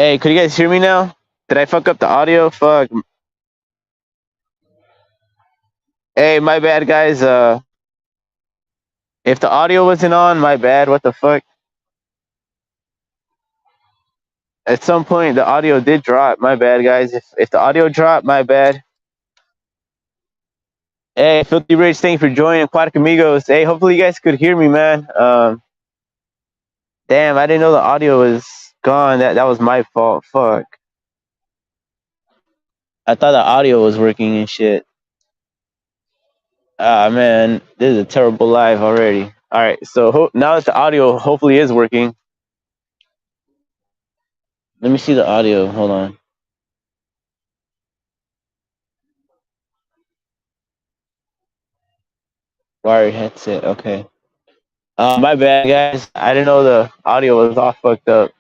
Hey, could you guys hear me now? Did I fuck up the audio? Fuck. Hey, my bad, guys. If the audio wasn't on, my bad. What the fuck? At some point, the audio did drop. My bad, guys. If the audio dropped, my bad. Hey, Filthy Rich, thank you for joining Aquatic Amigos. Hey, hopefully you guys could hear me, man. Damn, I didn't know the audio was gone. That was my fault. Fuck. I thought the audio was working and shit. Ah, man, this is a terrible live already. All right, so now that the audio hopefully is working, let me see the audio. Hold on. Wired headset. Okay. My bad, guys. I didn't know the audio was all fucked up.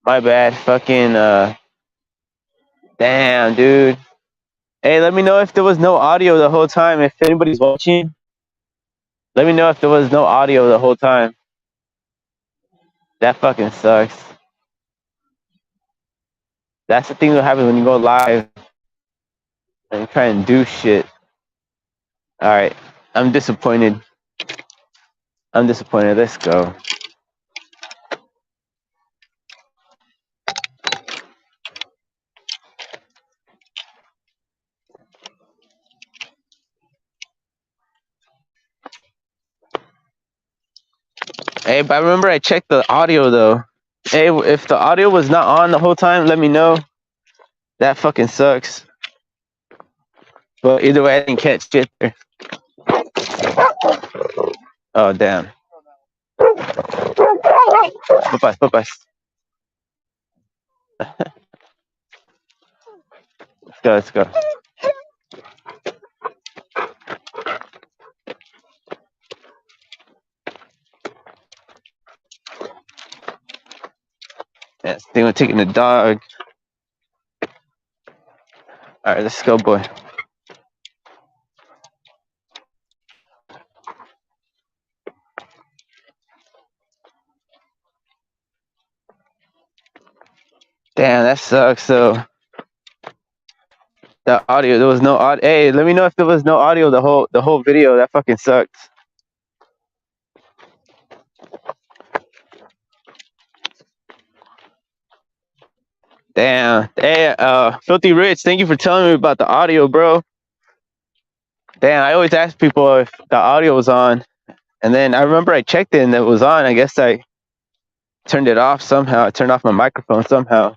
My bad. Fucking. Damn, dude. Hey, let me know if there was no audio the whole time. If anybody's watching, let me know if there was no audio the whole time. That fucking sucks. That's the thing that happens when you go live and you try and do shit. All right. I'm disappointed. Let's go. Hey, but I remember I checked the audio though. Hey, if the audio was not on the whole time, let me know. That fucking sucks. But either way, I didn't catch shit there. Oh, damn. Papas. Let's go. Yeah, they were taking the dog. All right, let's go, boy. Damn, that sucks. So the audio, there was no audio. Hey, let me know if there was no audio the whole video. That fucking sucks. Damn. Hey, Filthy Rich, thank you for telling me about the audio, bro. Damn, I always ask people if the audio was on, and then I remember I checked it and it was on. I guess I turned it off somehow. I turned off my microphone somehow.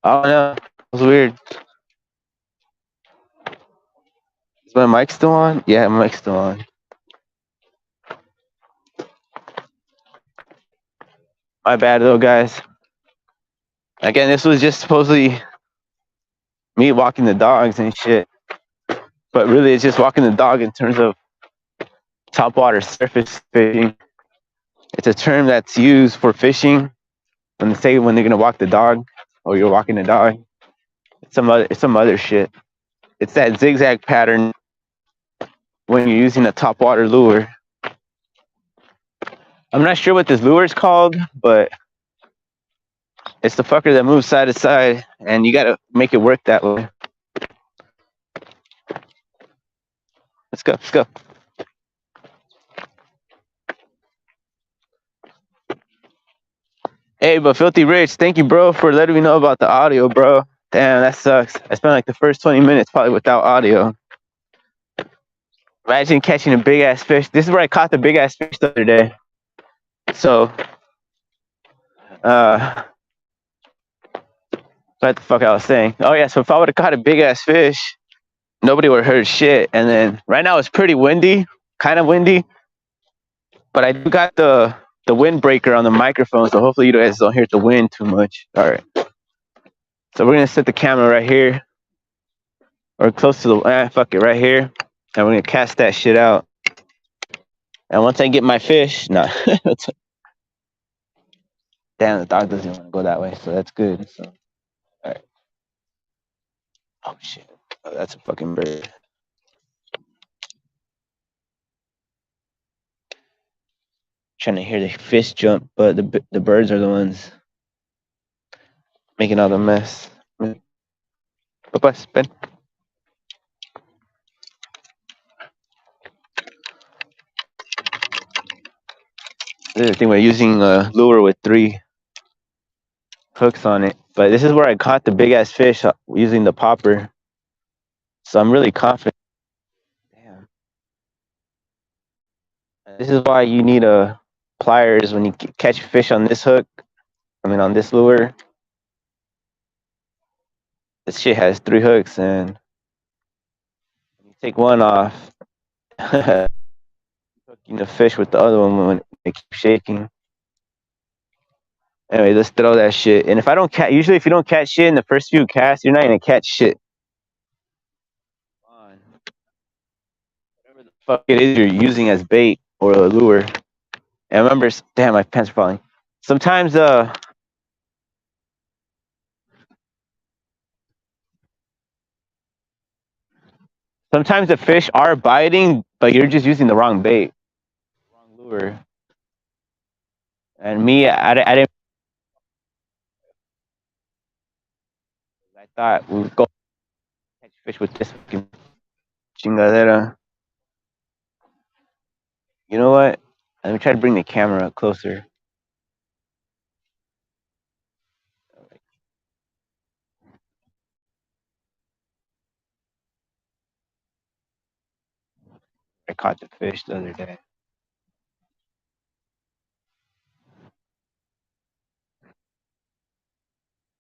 I don't know. It was weird. Is my mic still on? Yeah, my mic's still on. My bad, though, guys. Again, this was just supposedly me walking the dogs and shit. But really, it's just walking the dog in terms of topwater surface fishing. It's a term that's used for fishing when they say when they're gonna walk the dog or you're walking the dog. It's some other shit. It's that zigzag pattern when you're using a topwater lure. I'm not sure what this lure is called, but it's the fucker that moves side to side, and you gotta make it work that way. Let's go. Hey, but Filthy Rich, thank you, bro, for letting me know about the audio, bro. Damn, that sucks. I spent like the first 20 minutes probably without audio. Imagine catching a big ass fish. This is where I caught the big ass fish the other day. So, what the fuck I was saying? Oh yeah, so if I would have caught a big ass fish, nobody would have heard shit. And then right now it's pretty windy, kind of windy, but I do got the windbreaker on the microphone, so hopefully you guys don't hear the wind too much. All right. So we're gonna set the camera right here, or close to the fuck it, right here, and we're gonna cast that shit out. And once I get my fish, nah. Damn, the dog doesn't want to go that way, so that's good. So, all right. Oh shit, oh, that's a fucking bird. Trying to hear the fish jump, but the birds are the ones making all the mess. Bye-bye, Ben. This is the thing, we're using a lure with 3 hooks on it. But this is where I caught the big ass fish using the popper. So I'm really confident. Damn. This is why you need pliers when you catch fish on this hook. I mean, on this lure. This shit has 3 hooks, and you take one off, hooking the fish with the other one when it keeps shaking. Anyway, let's throw that shit. And if I don't catch, usually if you don't catch shit in the first few casts, you're not gonna catch shit. Whatever the fuck it is you're using as bait or a lure. And remember, damn, my pants are falling. Sometimes sometimes the fish are biting, but you're just using the wrong bait, wrong lure. And me, I didn't. I thought we would go catch fish with this fucking chingadera. You know what? Let me try to bring the camera closer. I caught the fish the other day.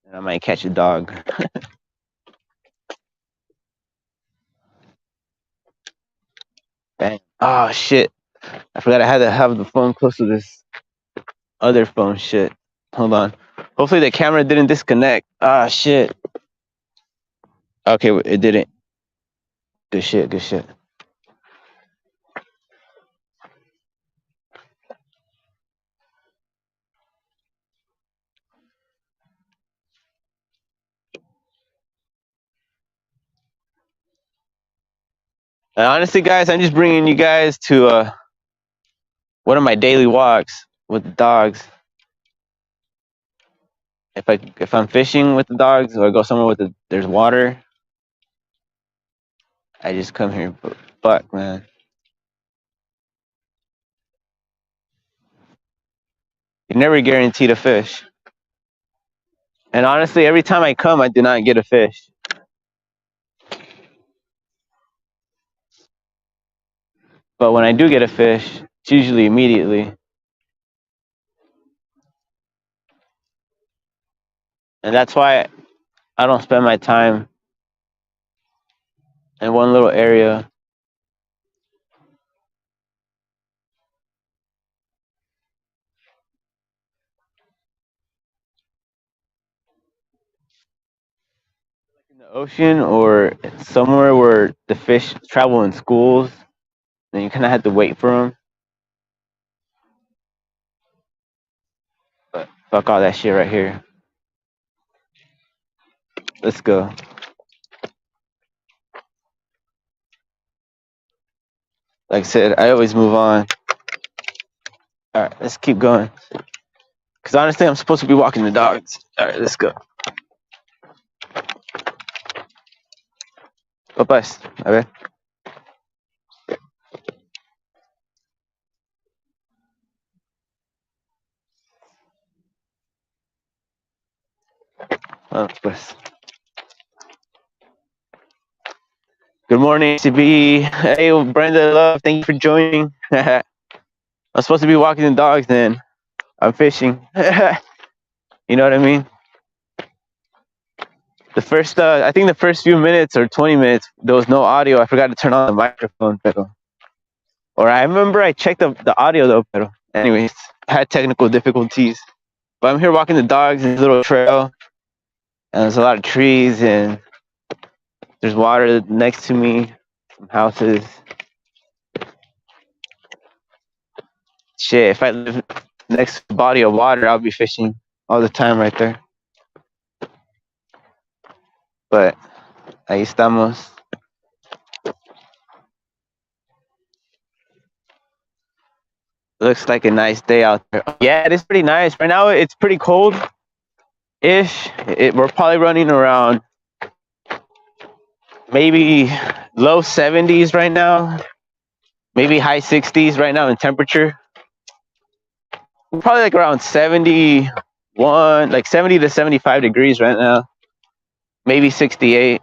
And I might catch a dog. Bang. Oh, shit. I forgot I had to have the phone close to this other phone shit. Hold on. Hopefully the camera didn't disconnect. Ah, shit. Okay, it didn't. Good shit, good shit. And honestly, guys, I'm just bringing you guys to one of my daily walks with the dogs. If I'm fishing with the dogs or I go somewhere with there's water, I just come here. But fuck, man, you're never guaranteed a fish. And honestly, every time I come, I do not get a fish. But when I do get a fish, it's usually immediately. And that's why I don't spend my time in one little area. In the ocean or somewhere where the fish travel in schools, then you kind of have to wait for them. But fuck all that shit right here. Let's go. Like I said, I always move on. All right, let's keep going. Because honestly, I'm supposed to be walking the dogs. All right, let's go. Bye-bye. A ver. Vamos, pues. Good morning, Hcb. Hey, Brenda, love. Thank you for joining. I'm supposed to be walking the dogs, then I'm fishing. You know what I mean? I think the first few minutes or 20 minutes, there was no audio. I forgot to turn on the microphone, pero. Or I remember I checked the audio though, pero. Anyways, I had technical difficulties. But I'm here walking the dogs in this little trail, and there's a lot of trees, and there's water next to me, some houses. Shit, if I live next to a body of water, I'll be fishing all the time right there. But ahí estamos. Looks like a nice day out there. Yeah, it is pretty nice. Right now it's pretty cold-ish. We're probably running around maybe low 70s right now. Maybe high 60s right now in temperature. We're probably like around 71, like 70 to 75 degrees right now. Maybe 68.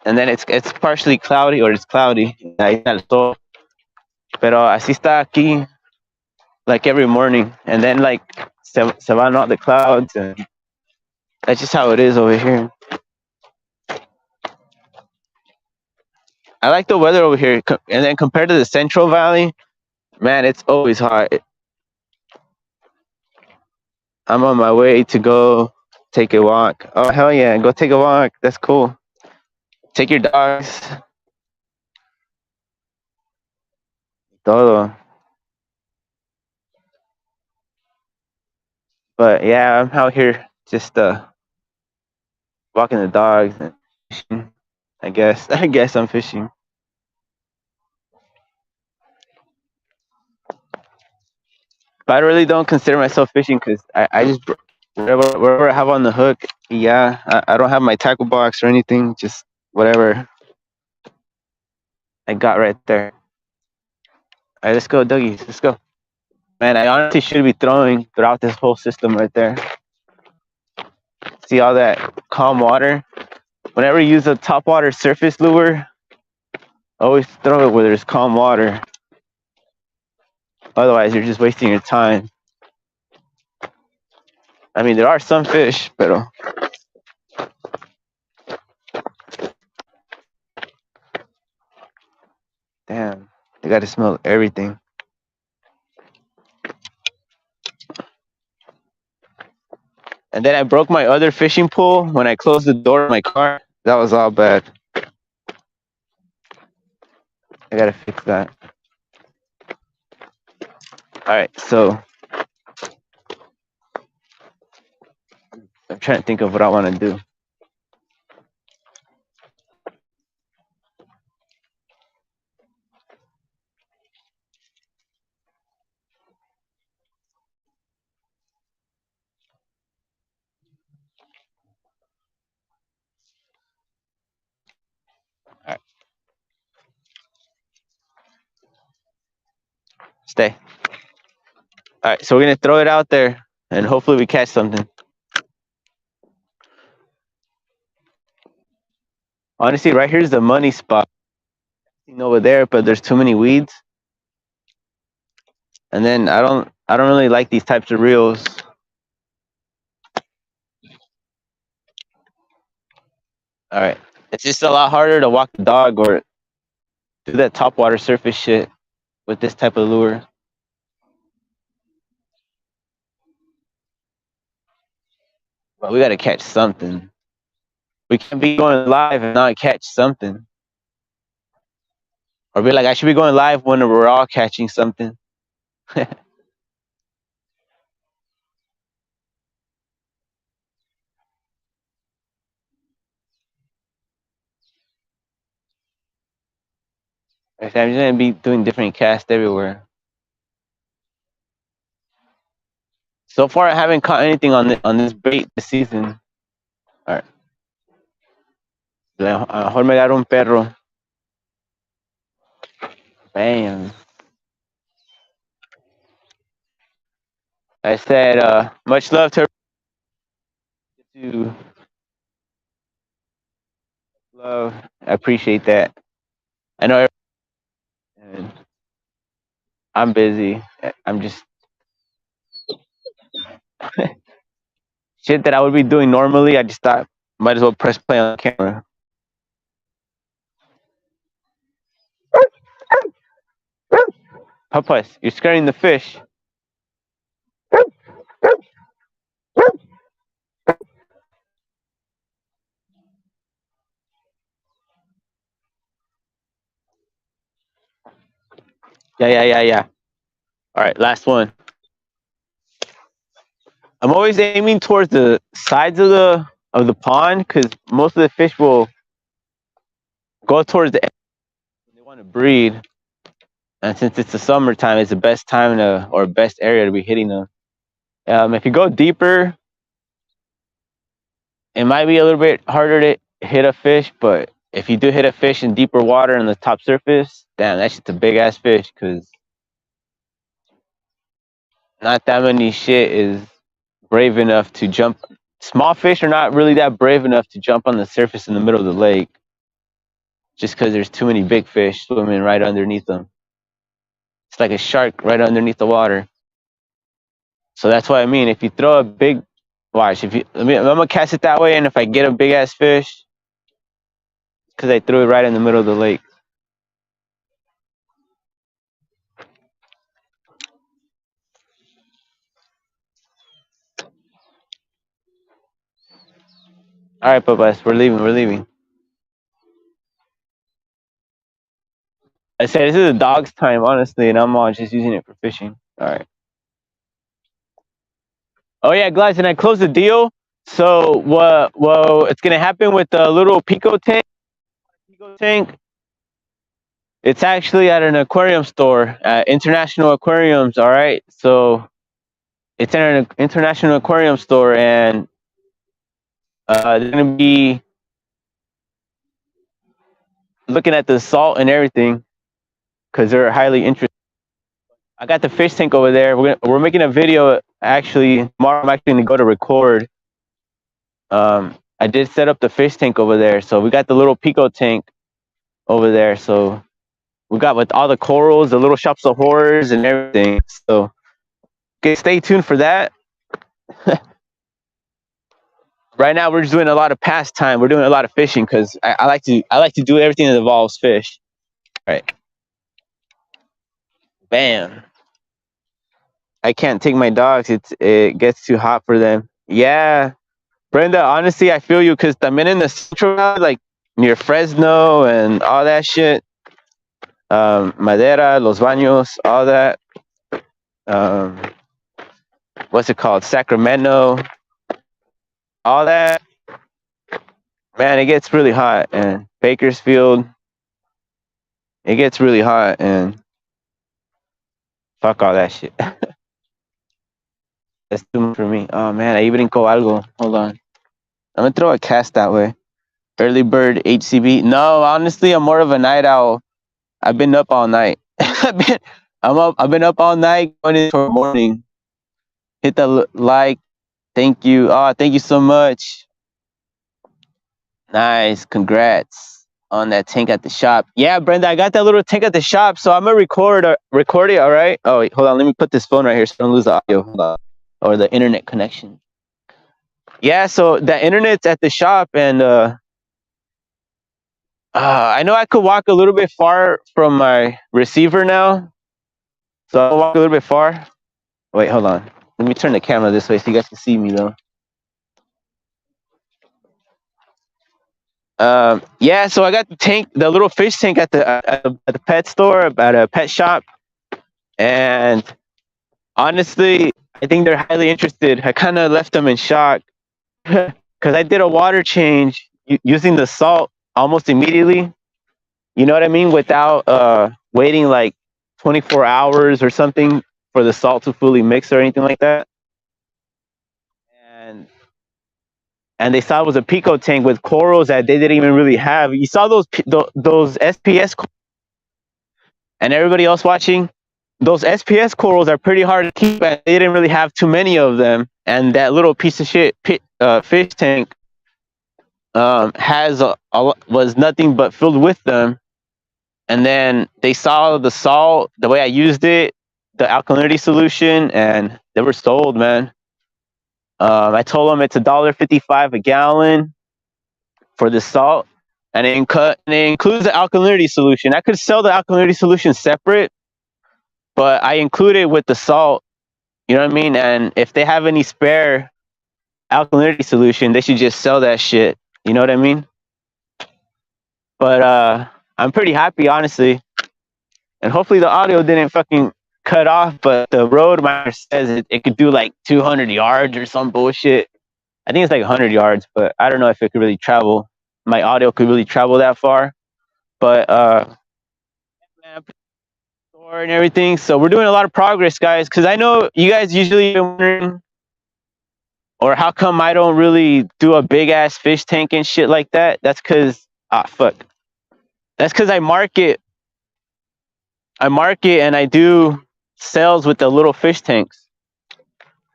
And then it's partially cloudy, or it's cloudy. Ahí está el sol. Pero así está aquí, like every morning. And then like se van all the clouds, and that's just how it is over here. I like the weather over here, and then compared to the Central Valley, man, it's always hot. I'm on my way to go take a walk. Oh, hell yeah, go take a walk. That's cool. Take your dogs. Todo. But yeah, I'm out here just walking the dogs and fishing. I guess I'm fishing. But I really don't consider myself fishing because I just whatever I have on the hook. Yeah, I don't have my tackle box or anything. Just whatever I got right there. All right, let's go, Dougies. Let's go. Man, I honestly should be throwing throughout this whole system right there. See all that calm water? Whenever you use a topwater surface lure, always throw it where there's calm water. Otherwise, you're just wasting your time. I mean, there are some fish, but damn, they got to smell everything. And then I broke my other fishing pole when I closed the door of my car. That was all bad. I gotta fix that. All right, so I'm trying to think of what I want to do. All right. Stay. All right, so we're gonna throw it out there, and hopefully we catch something. Honestly, right here's the money spot. Over there, but there's too many weeds. And then I don't really like these types of reels. All right, it's just a lot harder to walk the dog or do that topwater surface shit with this type of lure. But we gotta catch something. We can't be going live and not catch something. Or be like, I should be going live when we're all catching something. I'm just gonna be doing different casts everywhere. So far, I haven't caught anything on this bait this season. All right. A lo mejor me agarro un perro. Bam. I said, much love to love. I appreciate that. I know I'm busy. I'm just shit that I would be doing normally. I just thought might as well press play on camera. Papas, you're scaring the fish. Yeah. All right, last one. I'm always aiming towards the sides of the pond because most of the fish will go towards the end when they want to breed. And since it's the summertime, it's the best time or best area to be hitting them. If you go deeper, it might be a little bit harder to hit a fish, but if you do hit a fish in deeper water on the top surface, damn, that's just a big ass fish, because not that many shit is brave enough to jump. Small fish are not really that brave enough to jump on the surface in the middle of the lake, just because there's too many big fish swimming right underneath them. It's like a shark right underneath the water. So that's what I mean. If you throw a big, watch, I'm gonna cast it that way, and if I get a big ass fish, because I threw it right in the middle of the lake. All right, Papas, we're leaving. I said this is a dog's time, honestly, and I'm just using it for fishing. All right. Oh yeah, guys, and I closed the deal. So what? Well, it's gonna happen with the little Pico tank. It's actually at an aquarium store, International Aquariums. All right, so it's in an International Aquarium store, and they're gonna be looking at the salt and everything because they're highly interested. I got the fish tank over there. We're making a video actually tomorrow. I'm actually gonna go to record. I did set up the fish tank over there, so we got the little Pico tank over there. So we got with all the corals, the little shops of horrors, and everything. So okay, stay tuned for that. Right now, we're just doing a lot of pastime. We're doing a lot of fishing because I like to do everything that involves fish. All right, bam. I can't take my dogs. It gets too hot for them. Yeah, Brenda. Honestly, I feel you because I'm in the Central Valley, like near Fresno and all that shit. Madera, Los Baños, all that. What's it called? Sacramento, all that. Man, it gets really hot. And Bakersfield, it gets really hot. And fuck all that shit. That's too much for me. Oh man, I even brinco algo. Hold on. I'm gonna throw a cast that way. Early bird HCB. No, honestly, I'm more of a night owl. I've been up all night. I've been up all night going into the morning. Hit the like. Thank you. Oh, thank you so much. Nice. Congrats on that tank at the shop. Yeah, Brenda, I got that little tank at the shop, so I'm gonna record it. All right. Oh, wait, hold on. Let me put this phone right here so I don't lose the audio. Hold on. Or the internet connection. Yeah, so the internet's at the shop, and I know I could walk a little bit far from my receiver now, so I'll walk a little bit far. Wait, hold on. Let me turn the camera this way so you guys can see me though. Yeah, so I got the tank, the little fish tank at the pet store, at a pet shop, and honestly, I think they're highly interested. I kind of left them in shock because I did a water change using the salt almost immediately. You know what I mean? Without waiting like 24 hours or something for the salt to fully mix or anything like that. And they saw it was a Pico tank with corals that they didn't even really have. You saw those SPS, and everybody else watching, those SPS corals are pretty hard to keep, and they didn't really have too many of them. And that little piece of shit fish tank was nothing but filled with them. And then they saw the salt, the way I used it, the alkalinity solution, and they were sold, man. I told them it's $1.55 a gallon for the salt, and it includes the alkalinity solution. I could sell the alkalinity solution separate, but I include it with the salt. You know what I mean? And if they have any spare alkalinity solution, they should just sell that shit. You know what I mean? But I'm pretty happy, honestly. And hopefully the audio didn't fucking cut off, but the road marker says it could do like 200 yards or some bullshit. I think it's like 100 yards, but I don't know if it could really travel. My audio could really travel that far. But man, store and everything. So we're doing a lot of progress, guys. Because I know you guys usually been wondering, or how come I don't really do a big ass fish tank and shit like that? That's because That's because I market and I do sales with the little fish tanks.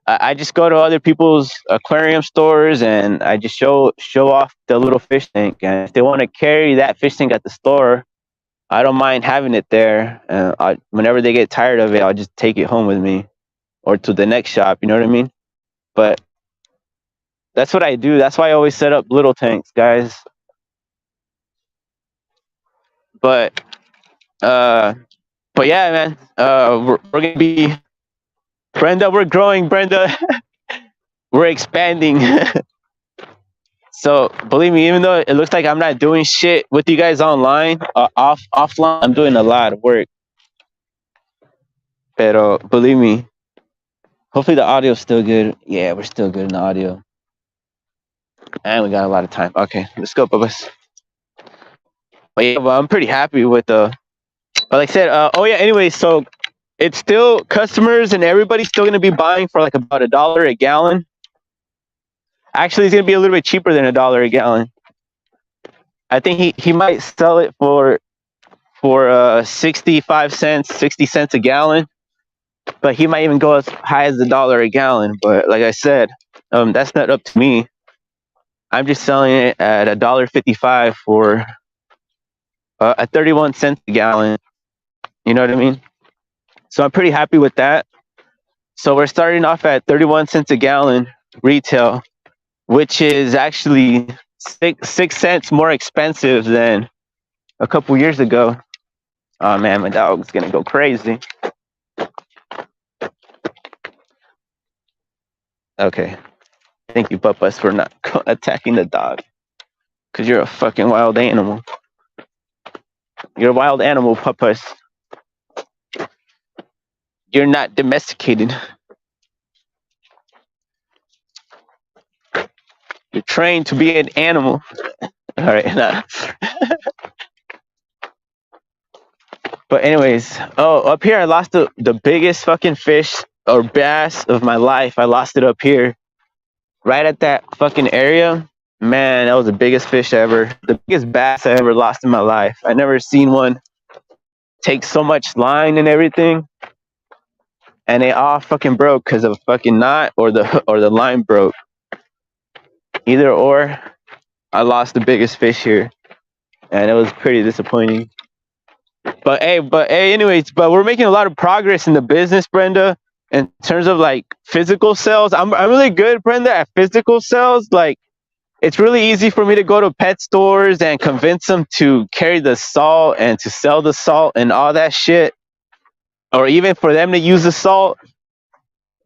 I just go to other people's aquarium stores and I just show off the little fish tank. And if they want to carry that fish tank at the store, I don't mind having it there. Whenever they get tired of it, I'll just take it home with me or to the next shop. You know what I mean? But that's what I do. That's why I always set up little tanks, guys. But yeah, man. We're gonna be, Brenda. We're growing, Brenda. We're expanding. So believe me, even though it looks like I'm not doing shit with you guys online, offline, I'm doing a lot of work. Pero believe me, hopefully the audio's still good. Yeah, we're still good in the audio. And we got a lot of time. Okay, let's go, Bubba's. But yeah, well, I'm pretty happy with the. But like I said, oh yeah. Anyway, so it's still customers and everybody's still gonna be buying for like about $1 a gallon. Actually, it's gonna be a little bit cheaper than $1 a gallon. I think he might sell it for 65 cents, 60 cents a gallon. But he might even go as high as $1 a gallon. But like I said, that's not up to me. I'm just selling it at $1.55 for at 31 cents a gallon. You know what I mean? So I'm pretty happy with that. So we're starting off at 31 cents a gallon retail, which is actually 6 cents more expensive than a couple years ago. Oh man, my dog's gonna go crazy. Okay. Thank you, Puppas, for not attacking the dog. Because you're a fucking wild animal. You're a wild animal, Puppas. You're not domesticated. You're trained to be an animal. All right. Nah. But anyways, up here I lost the biggest fucking fish or bass of my life. I lost it up here. Right at that fucking area. Man, that was the biggest fish ever. The biggest bass I ever lost in my life. I never seen one take so much line and everything. And they all fucking broke because of a fucking knot or the line broke. Either or, I lost the biggest fish here. And it was pretty disappointing. But hey, anyways, but we're making a lot of progress in the business, Brenda. In terms of like physical sales, I'm really good, Brenda, at physical sales. Like, it's really easy for me to go to pet stores and convince them to carry the salt and to sell the salt and all that shit, or even for them to use the salt.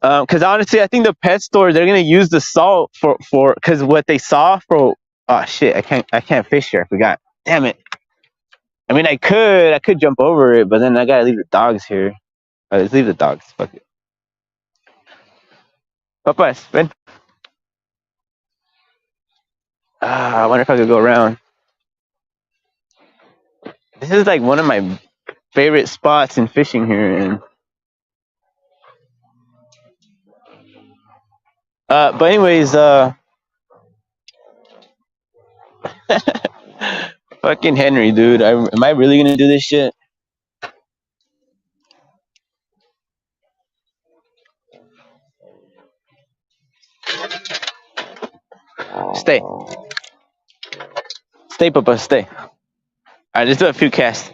Because honestly, I think the pet stores, they're gonna use the salt for because what they saw for. Oh shit! I can't fish here. I forgot. Damn it. I mean, I could jump over it, but then I gotta leave the dogs here. Let's leave the dogs. Fuck it. Papas, ven. I wonder if I could go around. This is like one of my favorite spots in fishing here, and but anyways, fucking Henry, dude. Am I really gonna do this shit? Stay, Papa, stay. All right, let's do a few casts.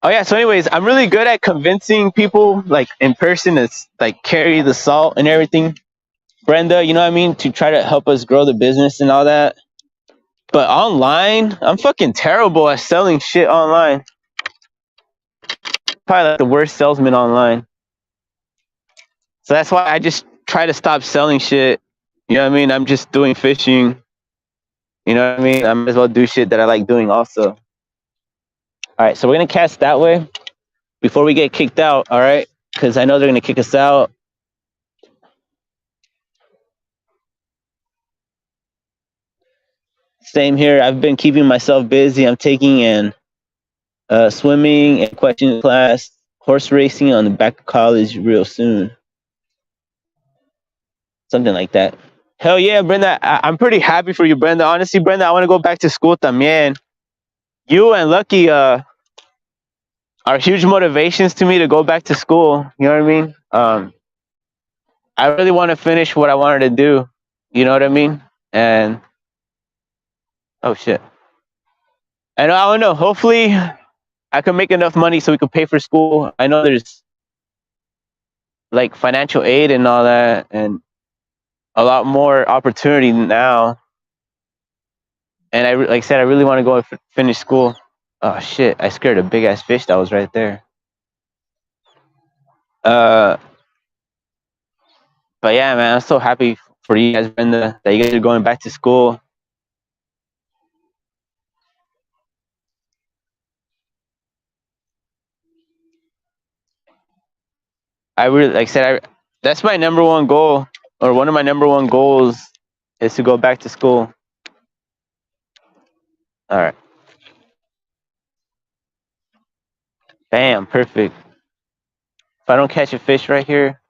Oh yeah. So, anyways, I'm really good at convincing people, like in person, to like carry the salt and everything. Brenda, you know what I mean, to try to help us grow the business and all that. But online, I'm fucking terrible at selling shit online. Probably like the worst salesman online. So that's why I just try to stop selling shit. You know what I mean? I'm just doing fishing. You know what I mean? I might as well do shit that I like doing also. All right, so we're going to cast that way before we get kicked out, all right? Because I know they're going to kick us out. Same here. I've been keeping myself busy. I'm taking an swimming and question class horse racing on the back of college real soon. Something like that. Hell yeah, Brenda. I'm pretty happy for you, Brenda. Honestly, Brenda, I want to go back to school también. You and Lucky are huge motivations to me to go back to school. You know what I mean? I really want to finish what I wanted to do. You know what I mean? And oh shit. And I don't know. Hopefully, I can make enough money so we could pay for school. I know there's like financial aid and all that, and a lot more opportunity now. And like I said, I really want to go and finish school. Oh shit! I scared a big ass fish that was right there. But yeah, man, I'm so happy for you guys, Brenda, that you guys are going back to school. I really, like I said, that's my number one goal, or one of my number one goals, is to go back to school. All right. Bam, perfect. If I don't catch a fish right here,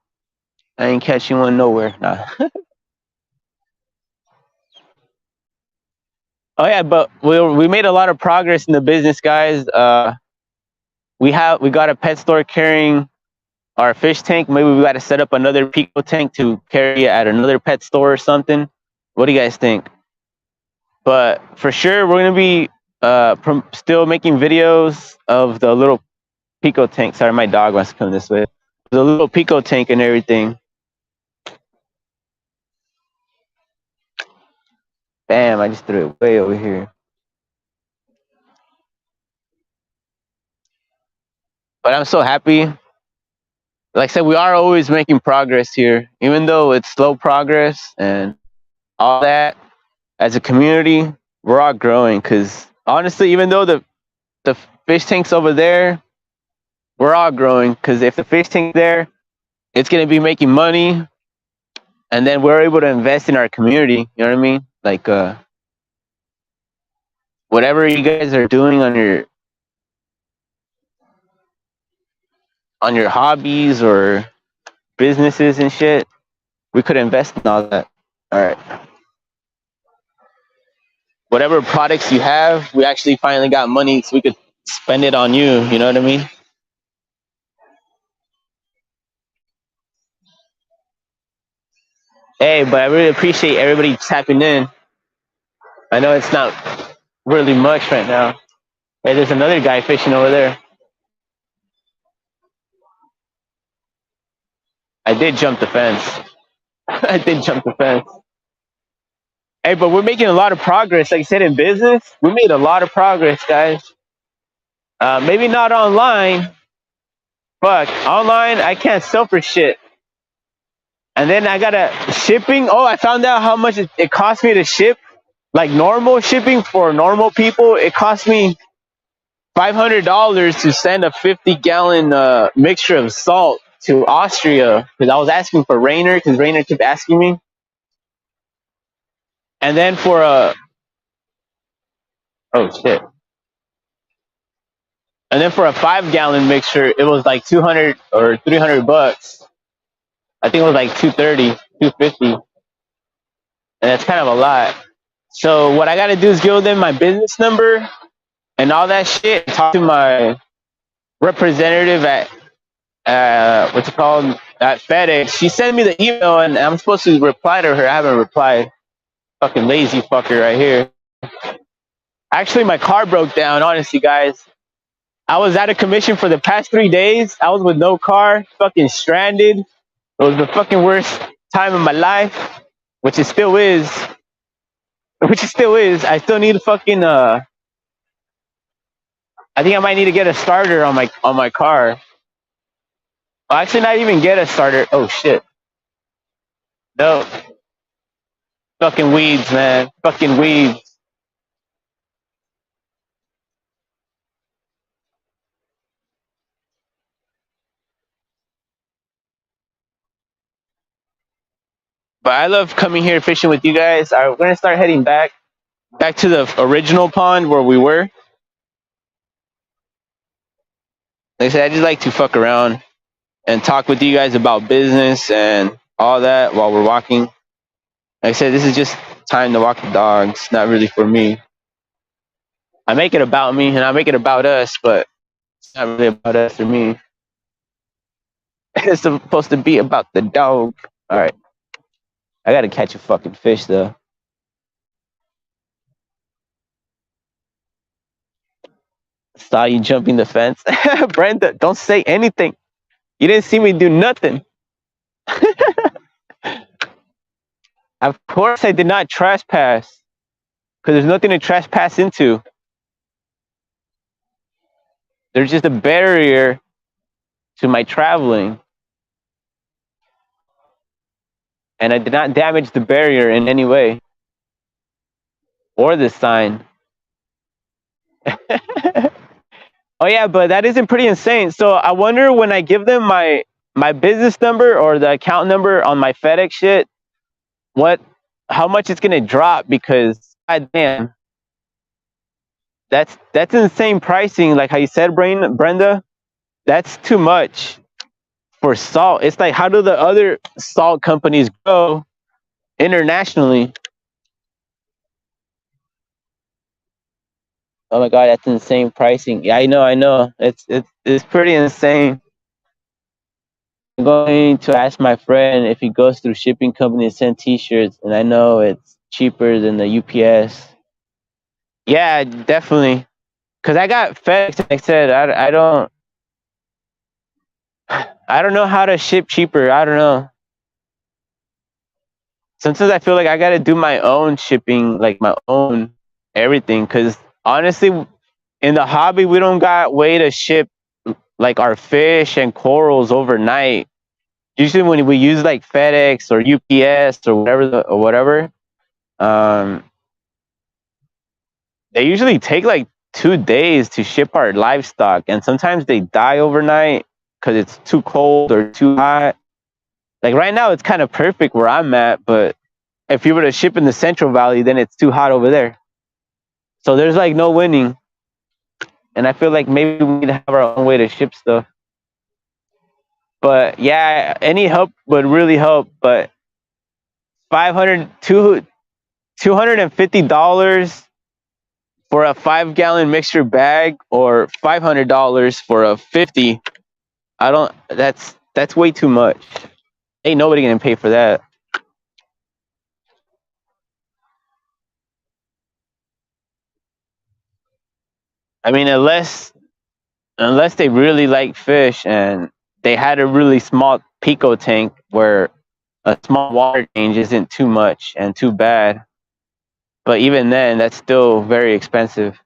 I ain't catching one nowhere. Nah. Oh yeah, but we made a lot of progress in the business, guys. We got a pet store carrying our fish tank. Maybe we got to set up another Pico tank to carry it at another pet store or something. What do you guys think? But for sure, we're gonna be still making videos of the little Pico tank. Sorry, my dog wants to come this way. The little Pico tank and everything. Bam! I just threw it way over here. But I'm so happy. Like I said, we are always making progress here, even though it's slow progress and all that. As a community, we're all growing. Because honestly, even though the fish tank's over there, we're all growing. Because if the fish tank's there, it's gonna be making money, and then we're able to invest in our community. You know what I mean? Like whatever you guys are doing on your hobbies or businesses and shit, we could invest in all that. All right. Whatever products you have, we actually finally got money so we could spend it on you. You know what I mean? Hey, but I really appreciate everybody tapping in. I know it's not really much right now. Hey, there's another guy fishing over there. I did jump the fence. I did jump the fence. Hey, but we're making a lot of progress. Like I said, in business, we made a lot of progress, guys. Maybe not online. Fuck, online, I can't sell for shit. And then I got a shipping. Oh, I found out how much it cost me to ship. Like normal shipping for normal people, it cost me $500 to send a 50-gallon mixture of salt to Austria, because I was asking for Rainer, because Rainer kept asking me. And then for a oh shit. And then for a 5-gallon mixture, it was like 200 or $300. I think it was like 230, 250, and that's kind of a lot. So what I got to do is give them my business number and all that shit. Talk to my representative at what's it called, at FedEx. She sent me the email and I'm supposed to reply to her. I haven't replied. Fucking lazy fucker right here. Actually, my car broke down. Honestly, guys, I was out of commission for the past 3 days. I was with no car, fucking stranded. It was the fucking worst time of my life, which it still is. Which it still is. I still need a fucking I think I might need to get a starter on my car. Well, actually, not even get a starter. Oh shit. No. Fucking weeds, man. Fucking weeds. But I love coming here fishing with you guys. All right, we're gonna start heading back to the original pond where we were. like I said, I just like to fuck around and talk with you guys about business and all that while we're walking. Like I said, this is just time to walk the dogs, not really for me. I make it about me and I make it about us, but it's not really about us or me. It's supposed to be about the dog. All right. I gotta catch a fucking fish though. Saw you jumping the fence. Brenda, don't say anything. You didn't see me do nothing. Of course I did not trespass. Because there's nothing to trespass into. There's just a barrier to my traveling. And I did not damage the barrier in any way. Or the sign. Oh yeah, but that isn't pretty insane. So I wonder when I give them my business number or the account number on my FedEx shit, how much it's gonna drop, because god damn, that's insane pricing. Like how you said, Brenda, that's too much for salt. It's like, how do the other salt companies go internationally? Oh my god, that's insane pricing. Yeah, I know. It's pretty insane. I'm going to ask my friend if he goes through shipping company to send t-shirts, and I know it's cheaper than the UPS. Yeah, definitely. Cause I got FedEx, like I said, I don't know how to ship cheaper. I don't know. Sometimes I feel like I gotta do my own shipping, like my own everything. Cause honestly, in the hobby, we don't got way to ship like our fish and corals overnight. Usually when we use like FedEx or UPS or whatever, they usually take like 2 days to ship our livestock, and sometimes they die overnight because it's too cold or too hot. Like right now, it's kind of perfect where I'm at, but if you were to ship in the Central Valley, then it's too hot over there. So there's like no winning. And I feel like maybe we need to have our own way to ship stuff. But yeah, any help would really help. But $250 for a 5-gallon mixture bag, or $500 for a 50. That's way too much. Ain't nobody gonna pay for that. I mean, unless they really like fish and they had a really small pico tank where a small water change isn't too much and too bad. But even then, that's still very expensive.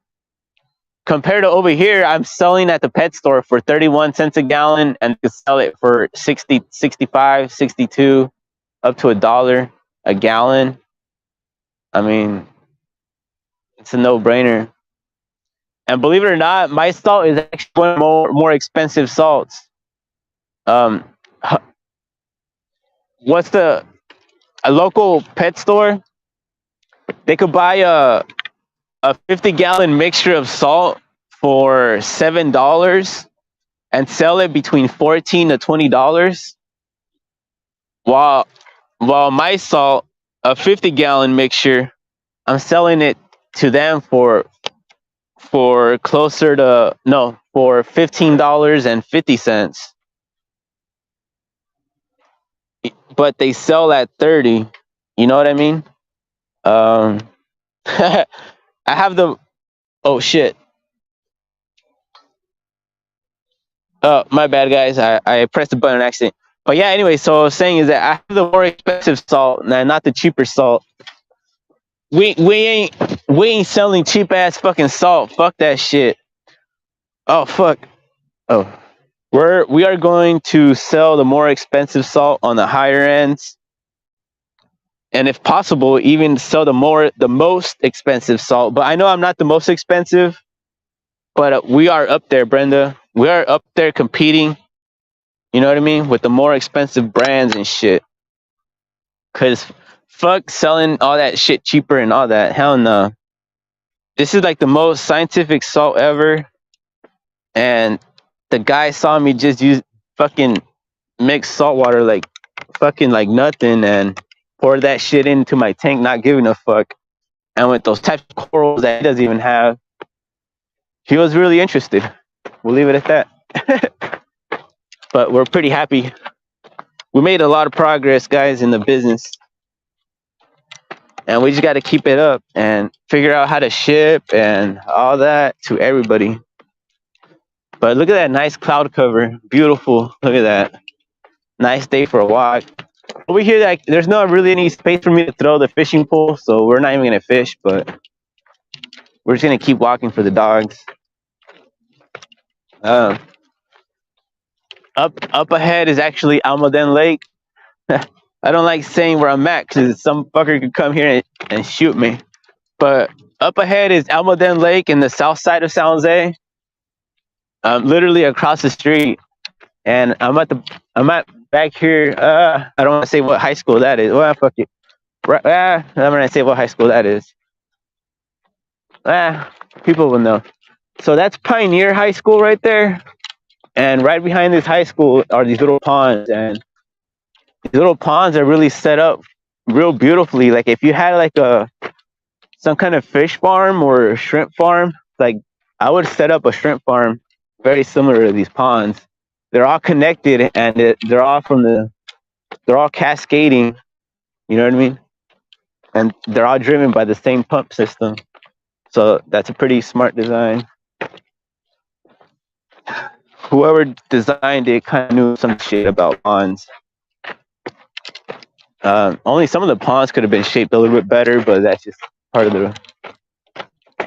Compared to over here, I'm selling at the pet store for 31 cents a gallon, and you sell it for 60, 65, 62, up to $1 a gallon. I mean, it's a no-brainer. And believe it or not, my salt is actually one of the more expensive salts. What's a local pet store? They could buy a 50-gallon mixture of salt for $7 and sell it between $14 to $20. While my salt, a 50-gallon mixture, I'm selling it to them for closer to for $15.50. But they sell at 30. You know what I mean? I have the oh shit. Oh, my bad, guys. I pressed the button on accident. But yeah, anyway, so what I was saying is that I have the more expensive salt, not the cheaper salt. We ain't selling cheap ass fucking salt. Fuck that shit. Oh fuck. Oh. We are going to sell the more expensive salt on the higher ends. And if possible, even sell the most expensive salt. But I know I'm not the most expensive, but we are up there, Brenda. We are up there competing. You know what I mean? With the more expensive brands and shit. Cause fuck selling all that shit cheaper and all that. Hell no. This is like the most scientific salt ever. And the guy saw me just use fucking mix salt water like fucking like nothing and pour that shit into my tank, not giving a fuck. And with those types of corals that he doesn't even have, he was really interested. We'll leave it at that. But we're pretty happy. We made a lot of progress, guys, in the business. And we just got to keep it up and figure out how to ship and all that to everybody. But look at that nice cloud cover. Beautiful. Look at that. Nice day for a walk. Over here, like, there's not really any space for me to throw the fishing pole, so we're not even going to fish, but we're just going to keep walking for the dogs. Up ahead is actually Almaden Lake. I don't like saying where I'm at because some fucker could come here and shoot me. But up ahead is Almaden Lake in the south side of San Jose. Literally across the street. And I'm at back here. I don't want to say what high school that is. Well, fuck it. I'm gonna say what high school that is. People will know. So that's Pioneer High School right there. And right behind this high school are these little ponds, and these little ponds are really set up real beautifully. Like if you had like some kind of fish farm or shrimp farm, like I would set up a shrimp farm very similar to these ponds. They're all connected and they're all cascading. You know what I mean? And they're all driven by the same pump system. So that's a pretty smart design. Whoever designed it kind of knew some shit about ponds. Only some of the ponds could have been shaped a little bit better, but that's just part of the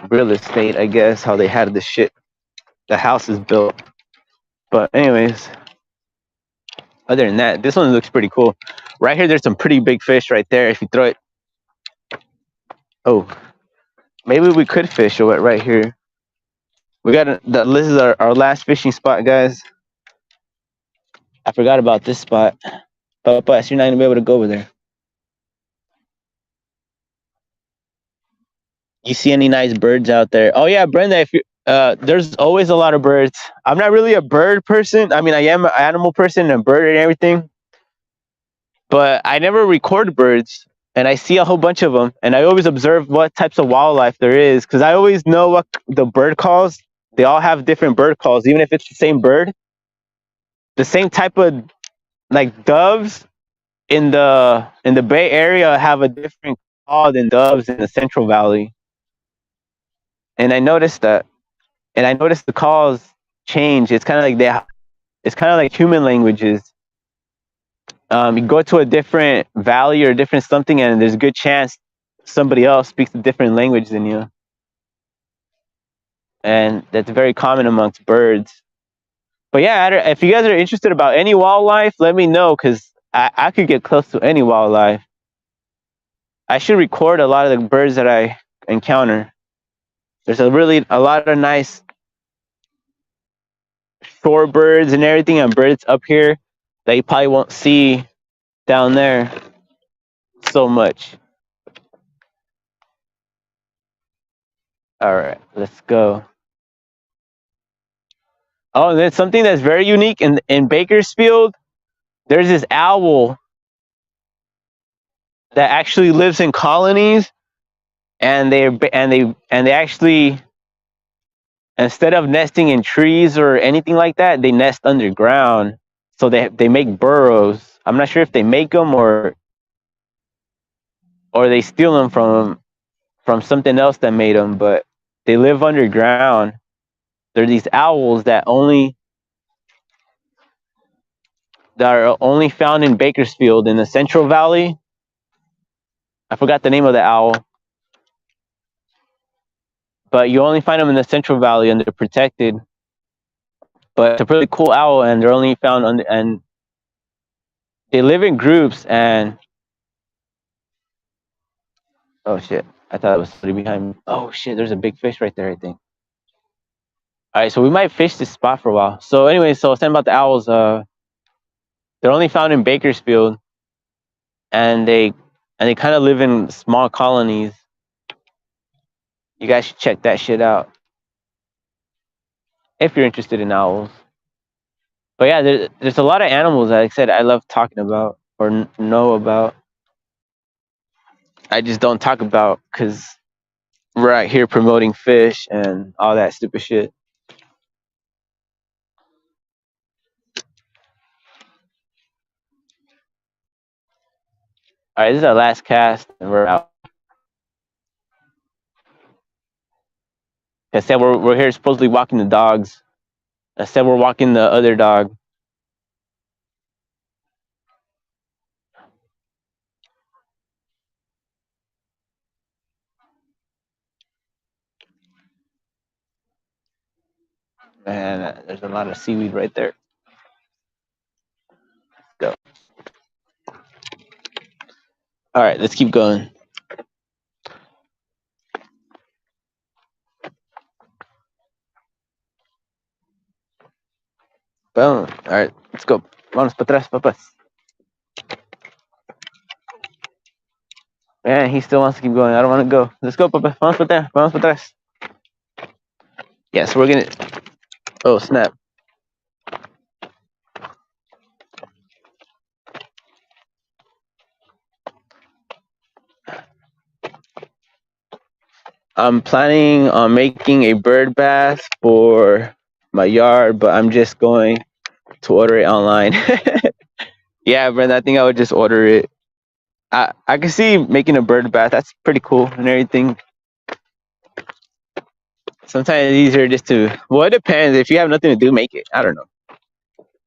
real estate, I guess, how they had the house is built. But anyways, other than that, this one looks pretty cool. Right here, there's some pretty big fish right there. If you throw it, oh, maybe we could fish right here. We got this is our last fishing spot, guys. I forgot about this spot. But you're not gonna be able to go over there. You see any nice birds out there? Oh yeah, Brenda, if you there's always a lot of birds. I'm not really a bird person. I mean, I am an animal person and a bird and everything. But I never record birds, and I see a whole bunch of them, and I always observe what types of wildlife there is, because I always know what the bird calls. They all have different bird calls, even if it's the same bird. The same type of like doves in the Bay Area have a different call than doves in the Central Valley. And I noticed that, and I noticed the calls change. It's kind of like it's kind of like human languages. You go to a different valley or a different something, and there's a good chance somebody else speaks a different language than you. And that's very common amongst birds. But yeah, if you guys are interested about any wildlife, let me know, because I could get close to any wildlife. I should record a lot of the birds that I encounter. There's a lot of nice shore birds and everything, and birds up here that you probably won't see down there so much. All right, let's go. Oh, and then something that's very unique in Bakersfield, there's this owl that actually lives in colonies, and they actually, instead of nesting in trees or anything like that, they nest underground. So they make burrows. I'm not sure if they make them or they steal them from something else that made them, but they live underground. They're these owls that are only found in Bakersfield in the Central Valley. I forgot the name of the owl, but you only find them in the Central Valley and they're protected. But it's a pretty cool owl, and they're only found and they live in groups. And oh shit, I thought it was somebody behind me. Oh shit, there's a big fish right there, I think. All right, so we might fish this spot for a while. So anyway, so I was saying about the owls. They're only found in Bakersfield, and they kind of live in small colonies. You guys should check that shit out if you're interested in owls. But yeah, there's a lot of animals that, like I said, I love talking about or know about. I just don't talk about because we're out here promoting fish and all that stupid shit. All right, this is our last cast, and we're out. I said we're here supposedly walking the dogs. I said we're walking the other dog. And there's a lot of seaweed right there. Let's go. All right, let's keep going. Boom. All right, let's go. Vamos para atrás, papas. Man, he still wants to keep going. I don't want to go. Let's go, papa. Vamos para atrás. Vamos para atrás. Yes, we're gonna. Oh snap. I'm planning on making a bird bath for my yard, but I'm just going to order it online. Yeah, Brenda, I think I would just order it. I can see making a bird bath. That's pretty cool and everything. Sometimes it's easier just to. Well, it depends. If you have nothing to do, make it. I don't know.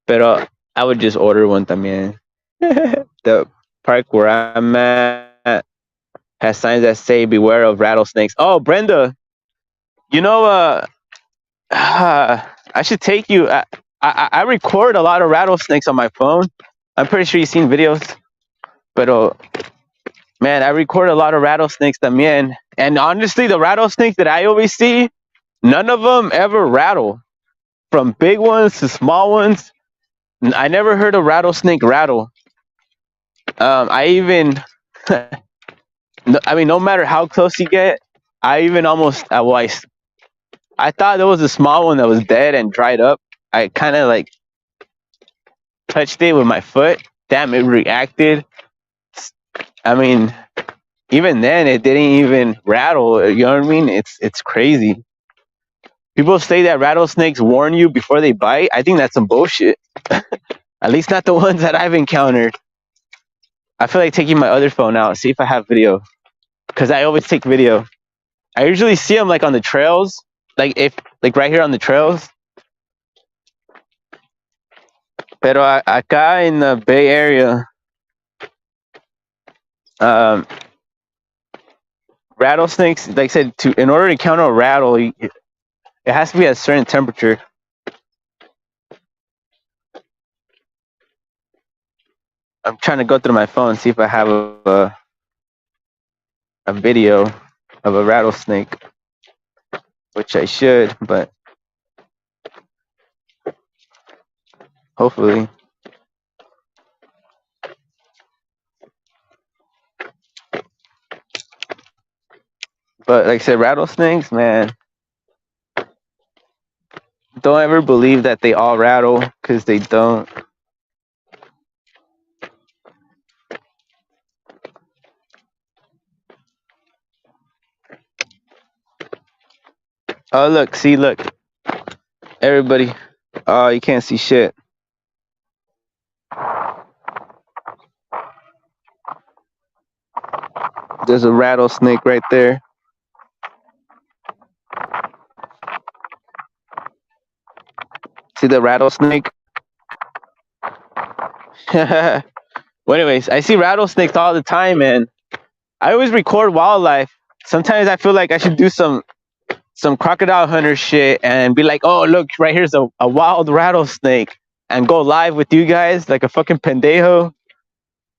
But I would just order one también. The park where I'm at has signs that say "Beware of rattlesnakes." Oh, Brenda, you know, I should take you. I record a lot of rattlesnakes on my phone. I'm pretty sure you've seen videos. But man, I record a lot of rattlesnakes también. And honestly, the rattlesnakes that I always see, none of them ever rattle. From big ones to small ones, I never heard a rattlesnake rattle. I even, I mean, no matter how close you get, I even almost, I thought there was a small one that was dead and dried up. I kind of like touched it with my foot. Damn, it reacted. I mean, even then, it didn't even rattle. You know what I mean? It's crazy. People say that rattlesnakes warn you before they bite. I think that's some bullshit. At least not the ones that I've encountered. I feel like taking my other phone out, see if I have video, because I always take video. I usually see them like on the trails, like right here on the trails. Pero acá in the Bay Area, rattlesnakes, like I said, in order to counter a rattle, it has to be at a certain temperature. I'm trying to go through my phone and see if I have a video of a rattlesnake, which I should, but hopefully. But like I said, rattlesnakes, man, don't ever believe that they all rattle, because they don't. Oh, look, see, look. Everybody. Oh, you can't see shit. There's a rattlesnake right there. See the rattlesnake? Well, anyways, I see rattlesnakes all the time, and I always record wildlife. Sometimes I feel like I should do some crocodile hunter shit and be like, oh, look, right here's a wild rattlesnake, and go live with you guys like a fucking pendejo.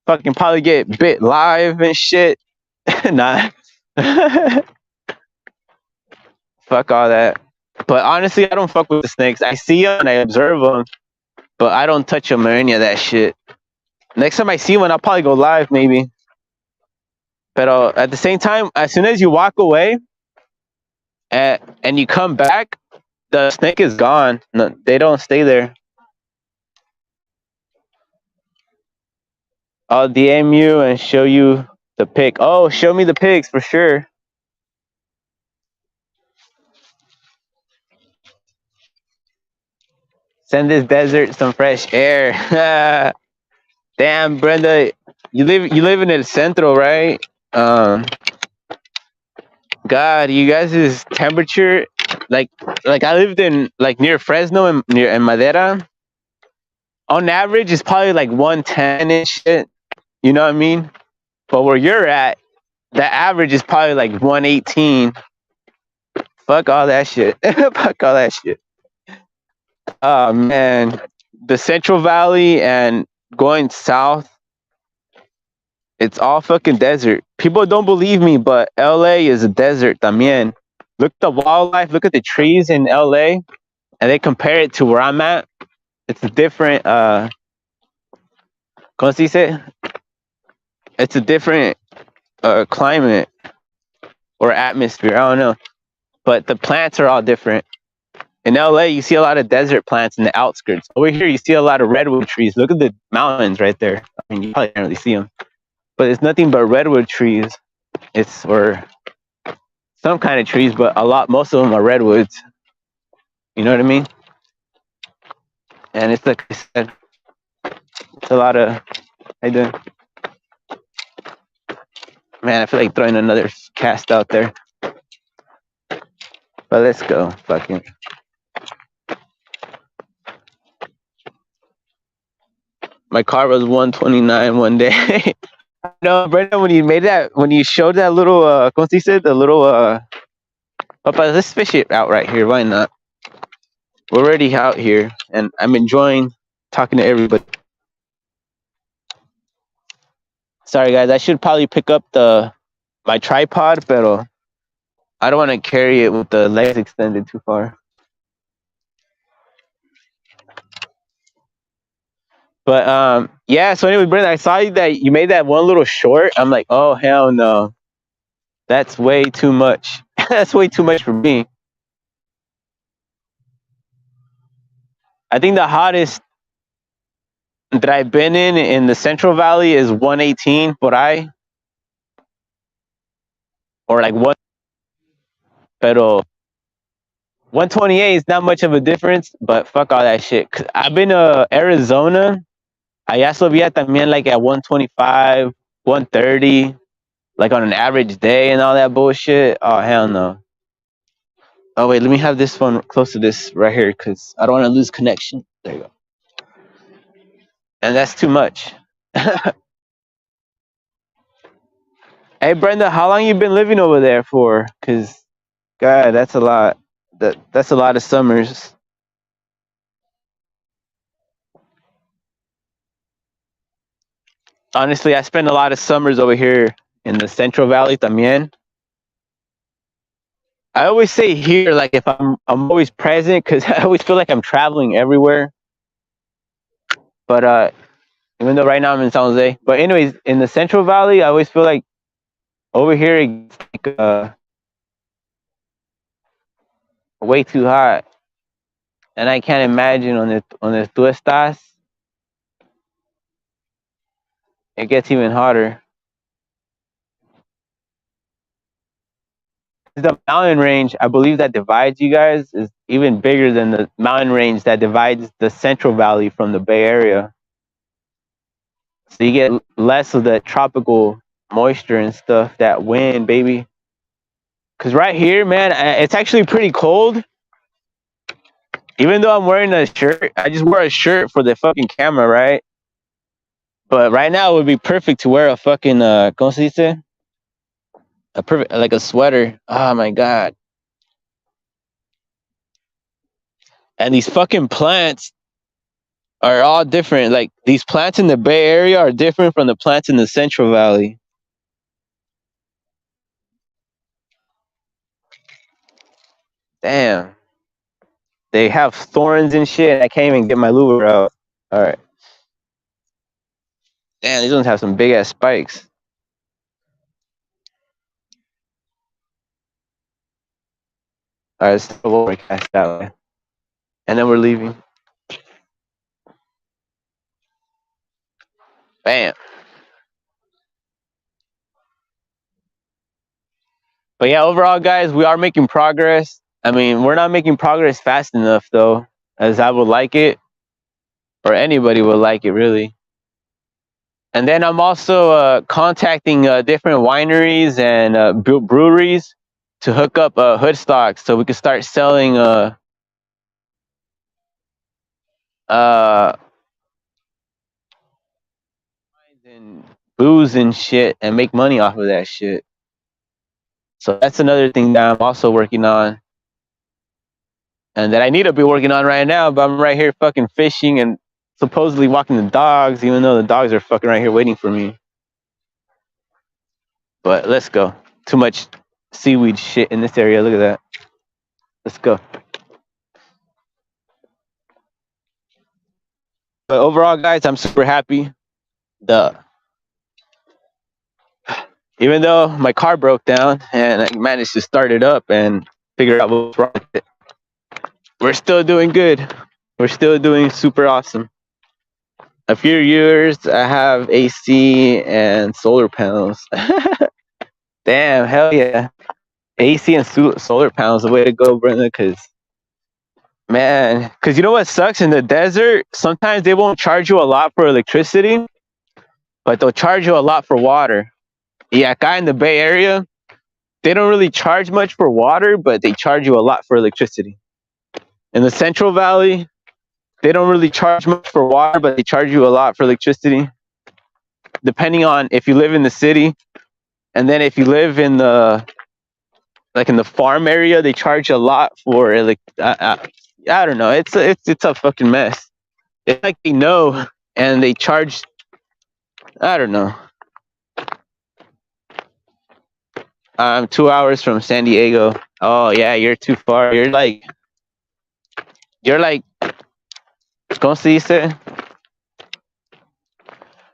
Fucking probably get bit live and shit. Nah. Fuck all that. But honestly, I don't fuck with the snakes. I see them and I observe them, but I don't touch them or any of that shit. Next time I see one, I'll probably go live maybe. But at the same time, as soon as you walk away and you come back, the snake is gone. No, they don't stay there. I'll DM you and show you the pic. Oh, show me the pics for sure. Send this desert some fresh air. Damn, Brenda, you live in El Centro, right? Um, God, you guys' temperature, like like I lived in like near Fresno and near and Madera. On average, it's probably like 110 and shit. You know what I mean? But where you're at, the average is probably like 118. Fuck all that shit. Fuck all that shit. Oh man, the Central Valley and going south, it's all fucking desert. People don't believe me, but LA is a desert también. Look at the wildlife, look at the trees in LA, and they compare it to where I'm at. It's a different ¿cómo se dice? It's a different climate or atmosphere. I don't know. But the plants are all different. In LA, you see a lot of desert plants in the outskirts. Over here, you see a lot of redwood trees. Look at the mountains right there. I mean, you probably can't really see them, but it's nothing but redwood trees. It's or some kind of trees, but most of them are redwoods. You know what I mean? And it's like I said, it's a lot of. How you doing? Man, I feel like throwing another cast out there, but let's go. Fucking. My car was 129 one day. No, Brendan, when you showed that little, ¿cómo se dice? The little, Papa, let's fish it out right here. Why not? We're already out here, and I'm enjoying talking to everybody. Sorry, guys, I should probably pick up my tripod, but I don't want to carry it with the legs extended too far. But yeah. So anyway, Brendan, I saw that you made that one little short. I'm like, oh hell no, that's way too much. That's way too much for me. I think the hottest that I've been in the Central Valley is 118 por ahí, or like one. Pero 128 is not much of a difference, but fuck all that shit. 'Cause I've been to Arizona. Allá subía también like at 125, 130, like on an average day and all that bullshit. Oh hell no. Oh wait, let me have this phone close to this right here because I don't want to lose connection. There you go. And that's too much. Hey Brenda, how long you been living over there for? Cause God, that's a lot. That's a lot of summers. Honestly, I spend a lot of summers over here in the Central Valley también. I always say here, like if I'm always present because I always feel like I'm traveling everywhere. But even though right now I'm in San Jose, but anyways, in the Central Valley, I always feel like over here it's like, way too hot, and I can't imagine on the tú estás, it gets even hotter. The mountain range, I believe, that divides you guys is even bigger than the mountain range that divides the Central Valley from the Bay Area. So you get less of the tropical moisture and stuff, that wind, baby. Cause right here, man, it's actually pretty cold. Even though I'm wearing a shirt, I just wear a shirt for the fucking camera, right? But right now it would be perfect to wear a fucking ¿cómo se dice? A perfect like a sweater. Oh my god. And these fucking plants are all different. Like these plants in the Bay Area are different from the plants in the Central Valley. Damn. They have thorns and shit. I can't even get my lure out. All right. Damn, these ones have some big ass spikes. All right, let's cast that way. And then we're leaving. Bam. But yeah, overall, guys, we are making progress. I mean, we're not making progress fast enough, though, as I would like it, or anybody would like it, really. And then I'm also contacting different wineries and breweries to hook up hood stocks so we can start selling uh, and booze and shit and make money off of that shit. So that's another thing that I'm also working on and that I need to be working on right now, but I'm right here fucking fishing and supposedly walking the dogs, even though the dogs are fucking right here waiting for me. But let's go. Too much seaweed shit in this area. Look at that. Let's go. But overall, guys, I'm super happy. Even though my car broke down and I managed to start it up and figure out what's wrong with it, we're still doing good. We're still doing super awesome. A few years, I have AC and solar panels. Damn, hell yeah. AC and solar panels, the way to go, Brenda, because, man, because you know what sucks in the desert? Sometimes they won't charge you a lot for electricity, but they'll charge you a lot for water. Yeah, guy in the Bay Area, they don't really charge much for water, but they charge you a lot for electricity. In the Central Valley, they don't really charge much for water, but they charge you a lot for electricity. Depending on if you live in the city, and then if you live in the in the farm area, they charge a lot for I don't know. It's a fucking mess. It's like they know and they charge. I don't know. I'm 2 hours from San Diego. Oh yeah, you're too far. You're like, ¿cómo se dice?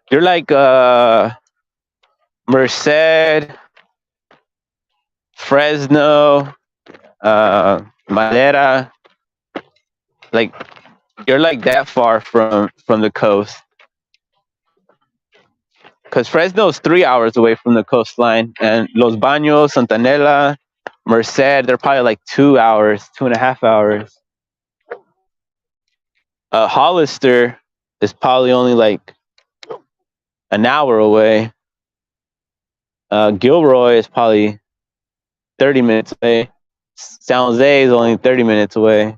You're like Merced, Fresno, Madera. Like you're like that far from the coast. Because Fresno's 3 hours away from the coastline, and Los Baños, Santanella, Merced, they're probably like 2 hours, 2.5 hours. Hollister is probably only like an hour away. Gilroy is probably 30 minutes away. San Jose is only 30 minutes away.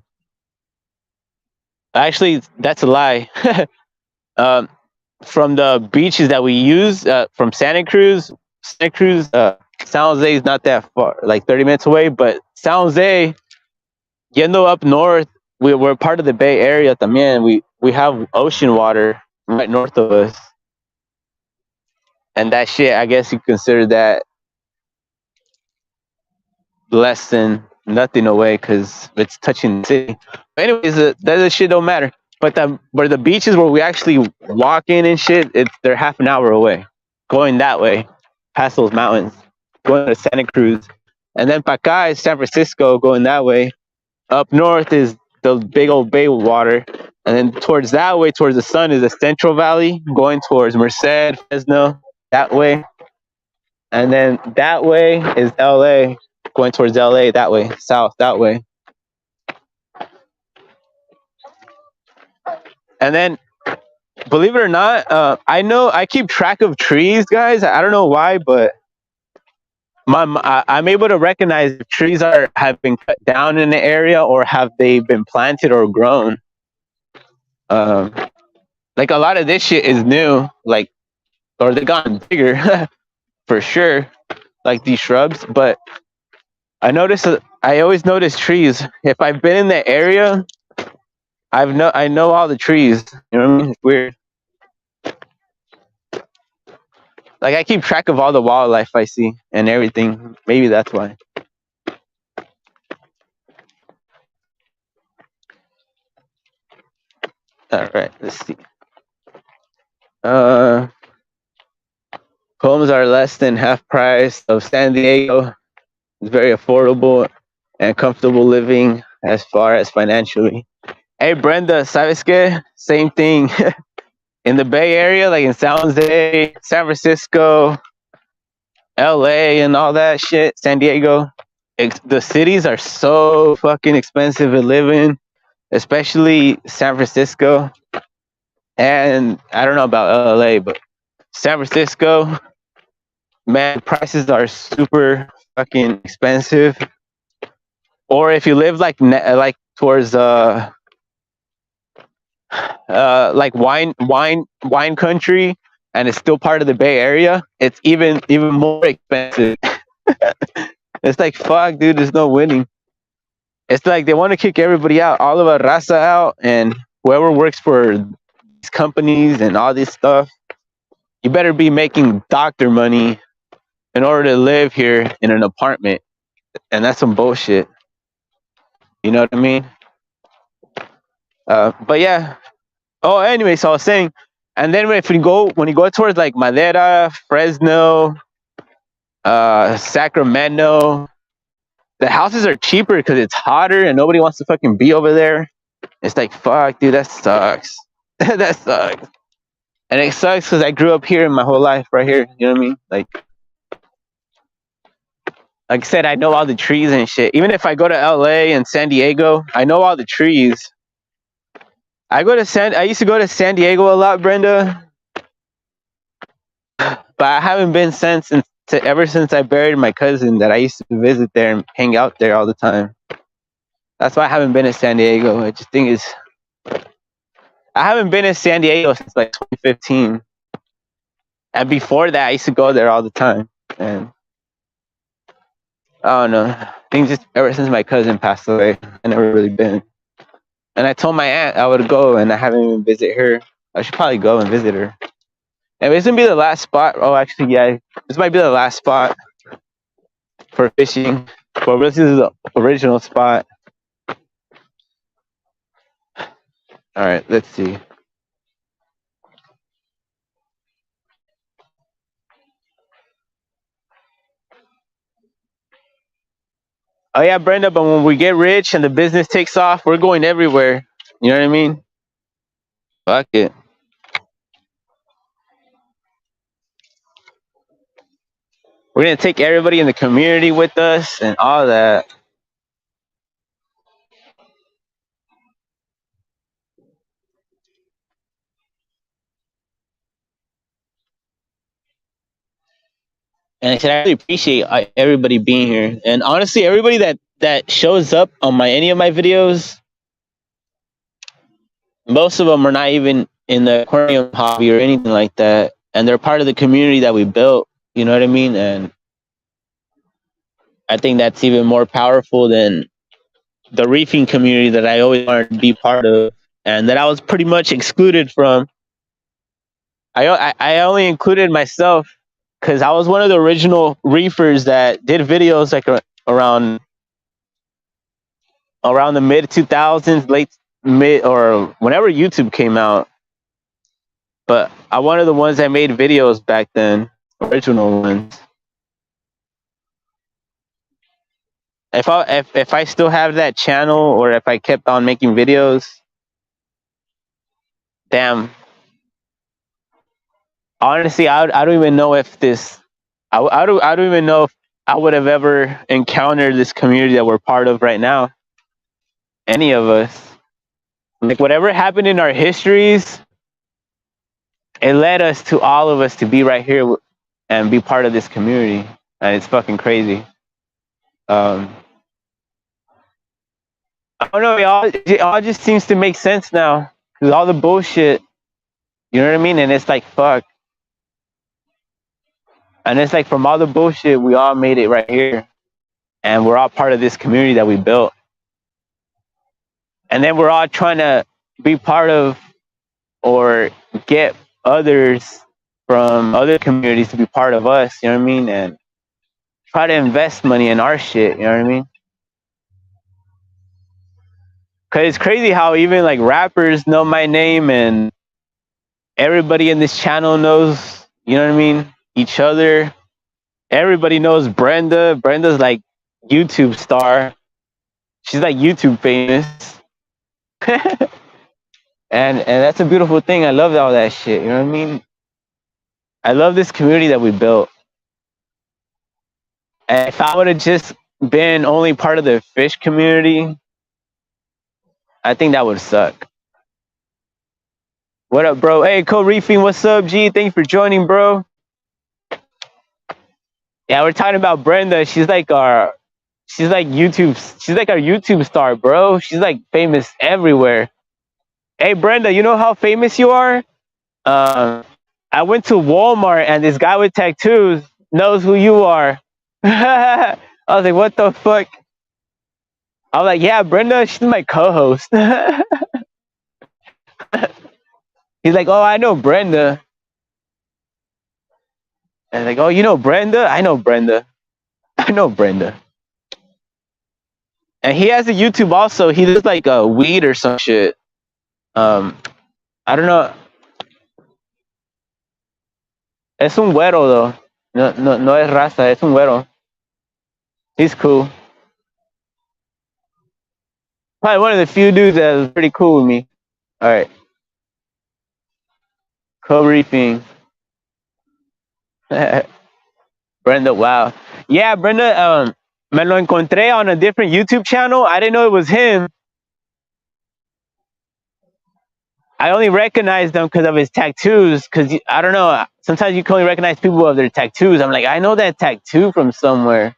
Actually, that's a lie. From the beaches that we use, from Santa Cruz, San Jose is not that far, like 30 minutes away. But San Jose, yendo up north, we're part of the Bay Area también. We have ocean water right north of us. And that shit, I guess you consider that less than nothing away because it's touching the city. But anyways, that shit don't matter. But the beaches where we actually walk in and shit, they're half an hour away, going that way, past those mountains, going to Santa Cruz, and then para acá is San Francisco, going that way. Up north is the big old bay water, and then towards that way, towards the sun, is the Central Valley, going towards Merced, Fresno, that way, and then that way is LA, going towards LA that way, south that way. And then, believe it or not, I keep track of trees, guys. I don't know why, but I'm able to recognize if trees have been cut down in the area or have they been planted or grown. Like a lot of this shit is new, like, or they gotten bigger for sure, like these shrubs. But I always notice trees. If I've been in the area, I know all the trees. You know what I mean? It's weird. Like I keep track of all the wildlife I see and everything. Maybe that's why. All right, let's see. Homes are less than half price of San Diego. It's very affordable and comfortable living as far as financially. Hey Brenda, ¿sabes qué? Same thing. In the Bay Area, like in San Jose, San Francisco, LA and all that shit, San Diego. The cities are so fucking expensive to live in, especially San Francisco. And I don't know about LA, but San Francisco, man, prices are super fucking expensive. Or if you live like towards like wine country, and it's still part of the Bay Area, it's even more expensive. It's like, fuck, dude, there's no winning. It's like they want to kick everybody out, all of our raza out, and whoever works for these companies and all this stuff, you better be making doctor money in order to live here in an apartment. And that's some bullshit. You know what I mean? But yeah. Oh, anyway, so I was saying, and then when you go towards like Madera, Fresno, Sacramento, the houses are cheaper because it's hotter and nobody wants to fucking be over there. It's like, fuck, dude, that sucks. That sucks. And it sucks because I grew up here my whole life, right here. You know what I mean? Like I said, I know all the trees and shit. Even if I go to LA and San Diego, I know all the trees. I used to go to San Diego a lot, Brenda, but I haven't been ever since I buried my cousin that I used to visit there and hang out there all the time. That's why I haven't been to San Diego. I just think I haven't been to San Diego since like 2015. And before that, I used to go there all the time. And I don't know. I think just ever since my cousin passed away, I never really been. And I told my aunt I would go, and I haven't even visited her. I should probably go and visit her. And it's gonna be the last spot. Oh, actually, yeah, this might be the last spot for fishing. But this is the original spot. All right, let's see. Oh yeah, Brenda. But when we get rich and the business takes off, we're going everywhere. You know what I mean? Fuck it. We're gonna take everybody in the community with us and all that. And I said I really appreciate everybody being here. And honestly, everybody that shows up on any of my videos, most of them are not even in the aquarium hobby or anything like that, and they're part of the community that we built. You know what I mean? And I think that's even more powerful than the reefing community that I always wanted to be part of, and that I was pretty much excluded from. I only included myself because I was one of the original reefers that did videos like around the mid 2000s, late mid, or whenever YouTube came out. But I'm one of the ones that made videos back then, original ones. If I still have that channel, or if I kept on making videos, damn. Honestly, I don't even know if this. I don't even know if I would have ever encountered this community that we're part of right now. Any of us. Like whatever happened in our histories, it led us to all of us to be right here and be part of this community, and it's fucking crazy. I don't know, it all just seems to make sense now because all the bullshit, you know what I mean? And it's like, fuck. And it's like, from all the bullshit, we all made it right here, and we're all part of this community that we built. And then we're all trying to be part of or get others from other communities to be part of us, you know what I mean? And try to invest money in our shit, you know what I mean? Cause it's crazy how even like rappers know my name, and everybody in this channel knows, you know what I mean, each other. Everybody knows Brenda. Brenda's like YouTube star. She's like YouTube famous. and that's a beautiful thing. I love all that shit, you know what I mean? I love this community that we built. And if I would have just been only part of the fish community, I think that would suck. What up, bro? Hey, Co-Reefing, what's up, G? Thank you for joining, bro. Yeah, we're talking about Brenda. She's like our YouTube star, bro. She's like famous everywhere. Hey, Brenda, you know how famous you are? I went to Walmart and this guy with tattoos knows who you are. I was like, what the fuck? I was like, yeah, Brenda, she's my co-host. He's like, oh, I know Brenda. And like, oh, you know Brenda? I know Brenda. I know Brenda. And he has a YouTube also. He does like a weed or some shit. I don't know. Es un güero though. No es raza. Es un güero. He's cool. Probably one of the few dudes that was pretty cool with me. All right. Co-reaping. Brenda, wow. Yeah, Brenda, me lo encontré on a different YouTube channel. I didn't know it was him. I only recognized him because of his tattoos. Because, I don't know, sometimes you can only recognize people of their tattoos. I'm like, I know that tattoo from somewhere.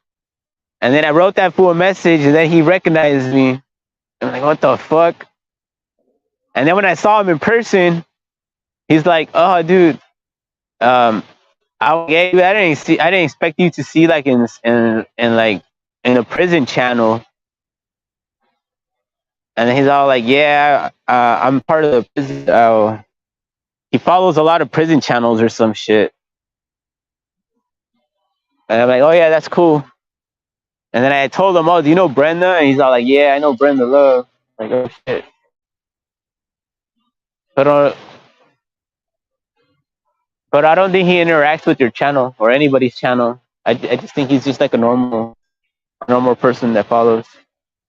And then I wrote that fool a message, and then he recognized me. I'm like, what the fuck? And then when I saw him in person, he's like, oh, dude, I didn't expect you to see like in a prison channel. And then he's all like, yeah, I'm part of the prison. He follows a lot of prison channels or some shit. And I'm like, oh yeah, that's cool. And then I told him, oh, do you know Brenda? And he's all like, yeah, I know Brenda Love. I'm like, oh shit. But I don't think he interacts with your channel or anybody's channel. I just think he's just like a normal person that follows.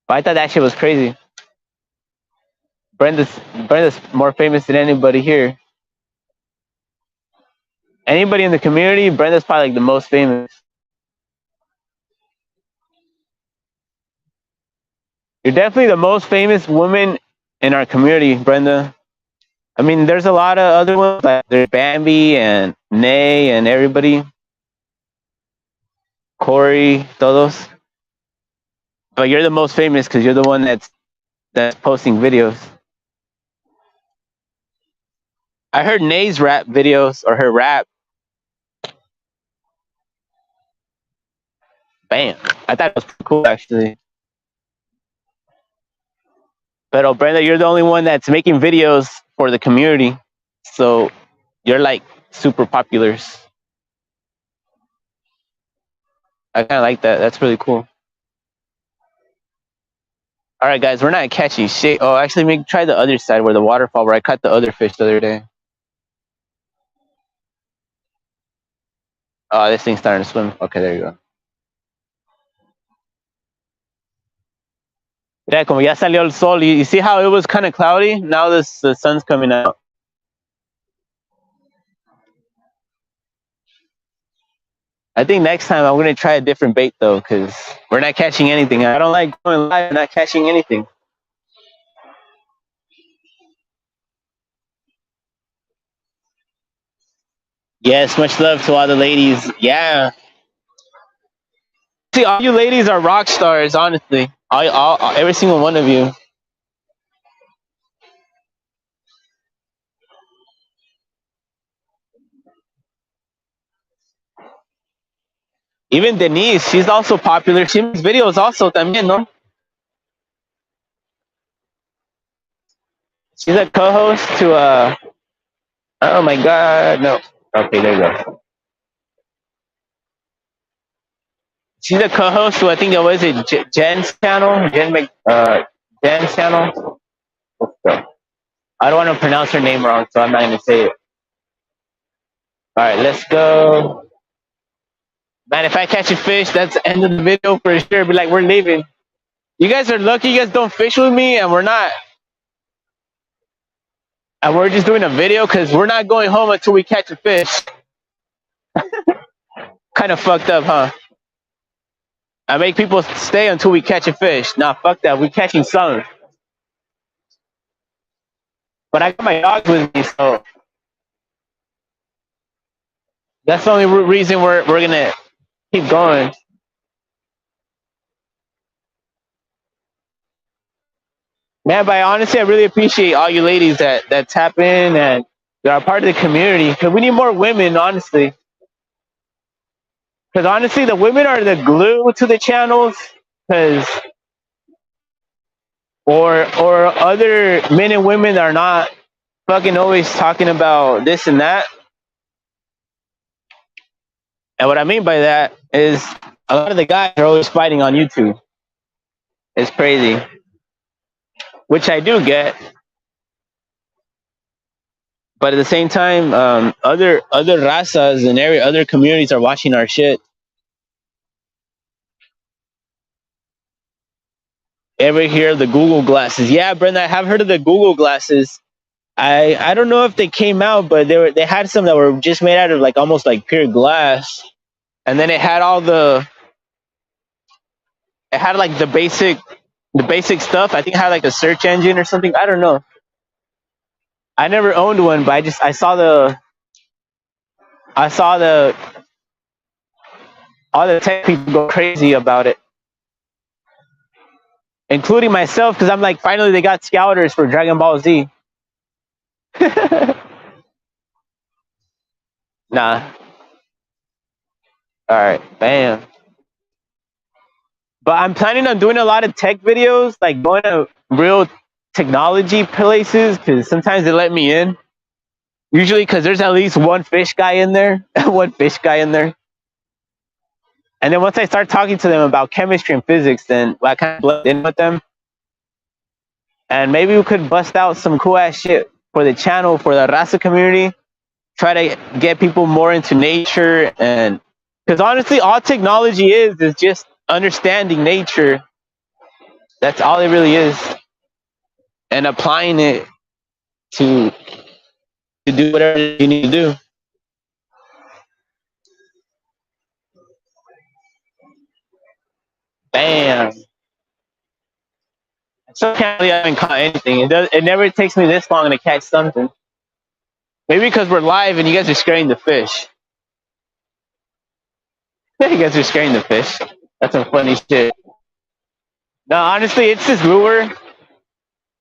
But I thought that shit was crazy. Brenda's more famous than anybody here. Anybody in the community, Brenda's probably like the most famous. You're definitely the most famous woman in our community, Brenda. I mean, there's a lot of other ones, like there's Bambi and Nay and everybody. Corey, todos. But you're the most famous because you're the one that's posting videos. I heard Nay's rap videos or her rap. Bam. I thought it was pretty cool actually. But Brenda, you're the only one that's making videos for the community. So you're like super popular. I kind of like that. That's really cool. All right, guys, we're not catching shit. Oh, actually, maybe try the other side where the waterfall where I caught the other fish the other day. Oh, this thing's starting to swim. Okay, there you go. Yeah, como ya salió el sol. You see how it was kind of cloudy? Now the sun's coming out. I think next time I'm going to try a different bait, though, because we're not catching anything. I don't like going live and not catching anything. Yes, much love to all the ladies. Yeah. See, all you ladies are rock stars, honestly. Every single one of you. Even Denise, she's also popular. She makes videos also también, no? She's a co-host to oh my god, no. Okay, there you go. She's a co-host to, I think it was Jen's channel. Jen's channel. I don't want to pronounce her name wrong, so I'm not gonna say it. Alright, let's go. Man, if I catch a fish, that's the end of the video for sure. Be like, we're leaving. You guys are lucky you guys don't fish with me, and we're not. And we're just doing a video because we're not going home until we catch a fish. Kind of fucked up, huh? I make people stay until we catch a fish. Nah, fuck that. We catching some. But I got my dogs with me, so that's the only reason we're gonna keep going. Man, but honestly, I really appreciate all you ladies that tap in and that are part of the community. Because we need more women, honestly. Because honestly, the women are the glue to the channels. Because or other men and women that are not fucking always talking about this and that. And what I mean by that is a lot of the guys are always fighting on YouTube. It's crazy, which I do get. But at the same time, other razas and other communities are watching our shit. Ever hear of the Google glasses? Yeah, Brenda, I have heard of the Google glasses. I don't know if they came out, but they had some that were just made out of like almost like pure glass, and then it had like the basic stuff. I think it had like a search engine or something. I don't know. I never owned one, but I saw the all the tech people go crazy about it, including myself, because I'm like, finally they got scouters for Dragon Ball Z. Nah. All right, bam. But I'm planning on doing a lot of tech videos, like going to real technology places, because sometimes they let me in. Usually, because there's at least one fish guy in there, one fish guy in there. And then once I start talking to them about chemistry and physics, then I kind of blend in with them. And maybe we could bust out some cool ass shit for the channel, for the Raza community. Try to get people more into nature, and because honestly, all technology is just understanding nature. That's all it really is, and applying it to do whatever you need to do. Bam. So I haven't caught anything. It never takes me this long to catch something. Maybe because we're live and you guys are scaring the fish. You guys are scaring the fish. That's some funny shit. No, honestly, it's this lure.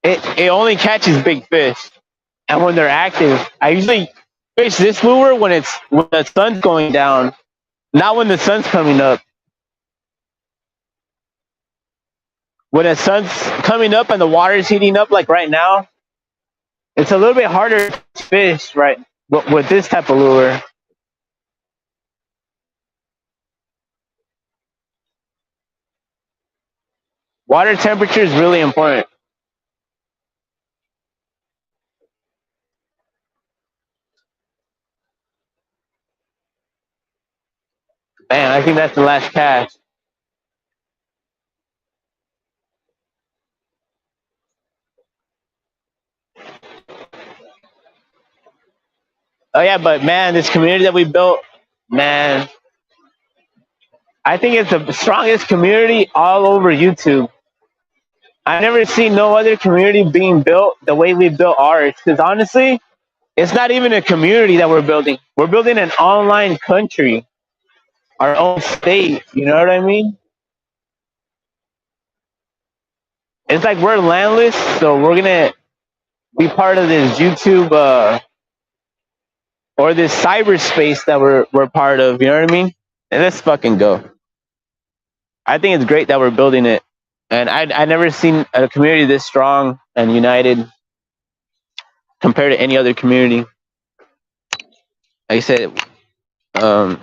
It only catches big fish, and when they're active, I usually fish this lure when the sun's going down, not when the sun's coming up. When the sun's coming up and the water is heating up, like right now, it's a little bit harder to fish, right? With this type of lure. Water temperature is really important. Man, I think that's the last catch. Oh yeah, but man, this community that we built, man, I think it's the strongest community all over YouTube. I've never seen no other community being built the way we built ours. Because honestly, it's not even a community that we're building. We're building an online country, our own state. You know what I mean? It's like we're landless, so we're gonna be part of this YouTube or this cyberspace that we're part of. You know what I mean? And let's fucking go. I think it's great that we're building it, and I never seen a community this strong and united compared to any other community. Like I said, I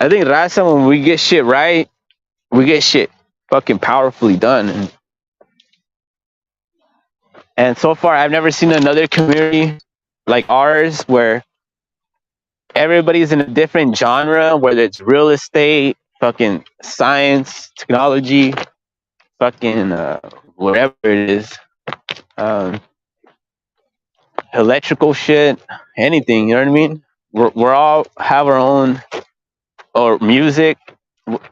think Raza, when we get shit right, we get shit fucking powerfully done. And so far, I've never seen another community like ours where everybody's in a different genre, whether it's real estate, fucking science, technology, fucking whatever it is, electrical shit, anything. You know what I mean? We're all have our own or music.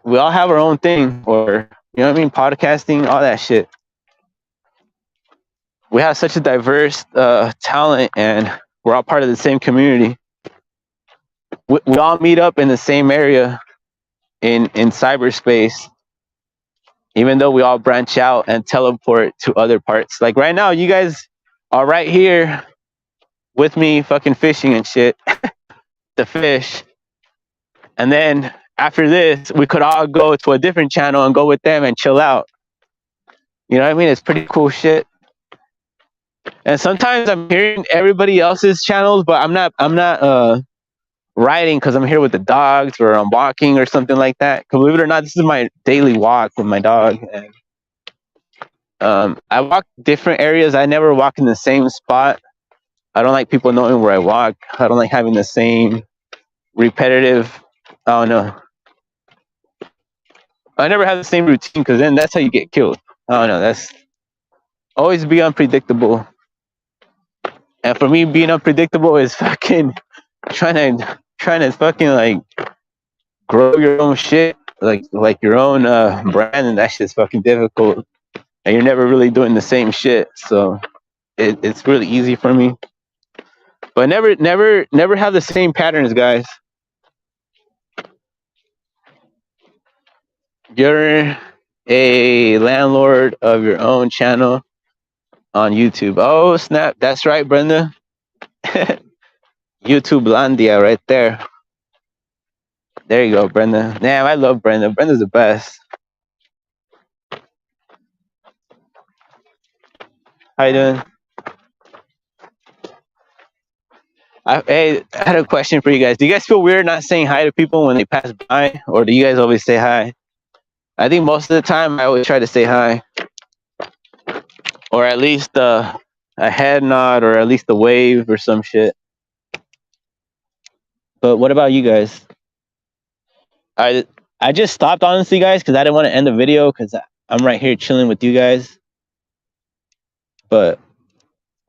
we all have our own thing, or you know what I mean, podcasting, all that shit. We have such a diverse talent, and we're all part of the same community. We all meet up in the same area in cyberspace, even though we all branch out and teleport to other parts. Like right now, you guys are right here with me, fucking fishing and shit, the fish. And then after this, we could all go to a different channel and go with them and chill out. You know what I mean? It's pretty cool shit. And sometimes I'm hearing everybody else's channels, but I'm not riding because I'm here with the dogs or I'm walking or something like that. Believe it or not, this is my daily walk with my dog. And I walk different areas. I never walk in the same spot. I don't like people knowing where I walk. I don't like having the same repetitive. I don't know. I never have the same routine because then that's how you get killed. I don't know. That's always be unpredictable. And for me, being unpredictable is fucking trying to fucking like grow your own shit, like your own brand, and that shit's fucking difficult. And you're never really doing the same shit, so it's really easy for me. But never have the same patterns, guys. You're a landlord of your own channel on YouTube. Oh snap, that's right, Brenda. YouTube Landia right there. There you go, Brenda. Damn, I love Brenda. Brenda's the best. How you doing? Hey, I had a question for you guys. Do you guys feel weird not saying hi to people when they pass by, or do you guys always say hi? I think most of the time I always try to say hi, or at least a head nod, or at least a wave or some shit. But what about you guys? I just stopped, honestly, guys, because I didn't want to end the video because I'm right here chilling with you guys. But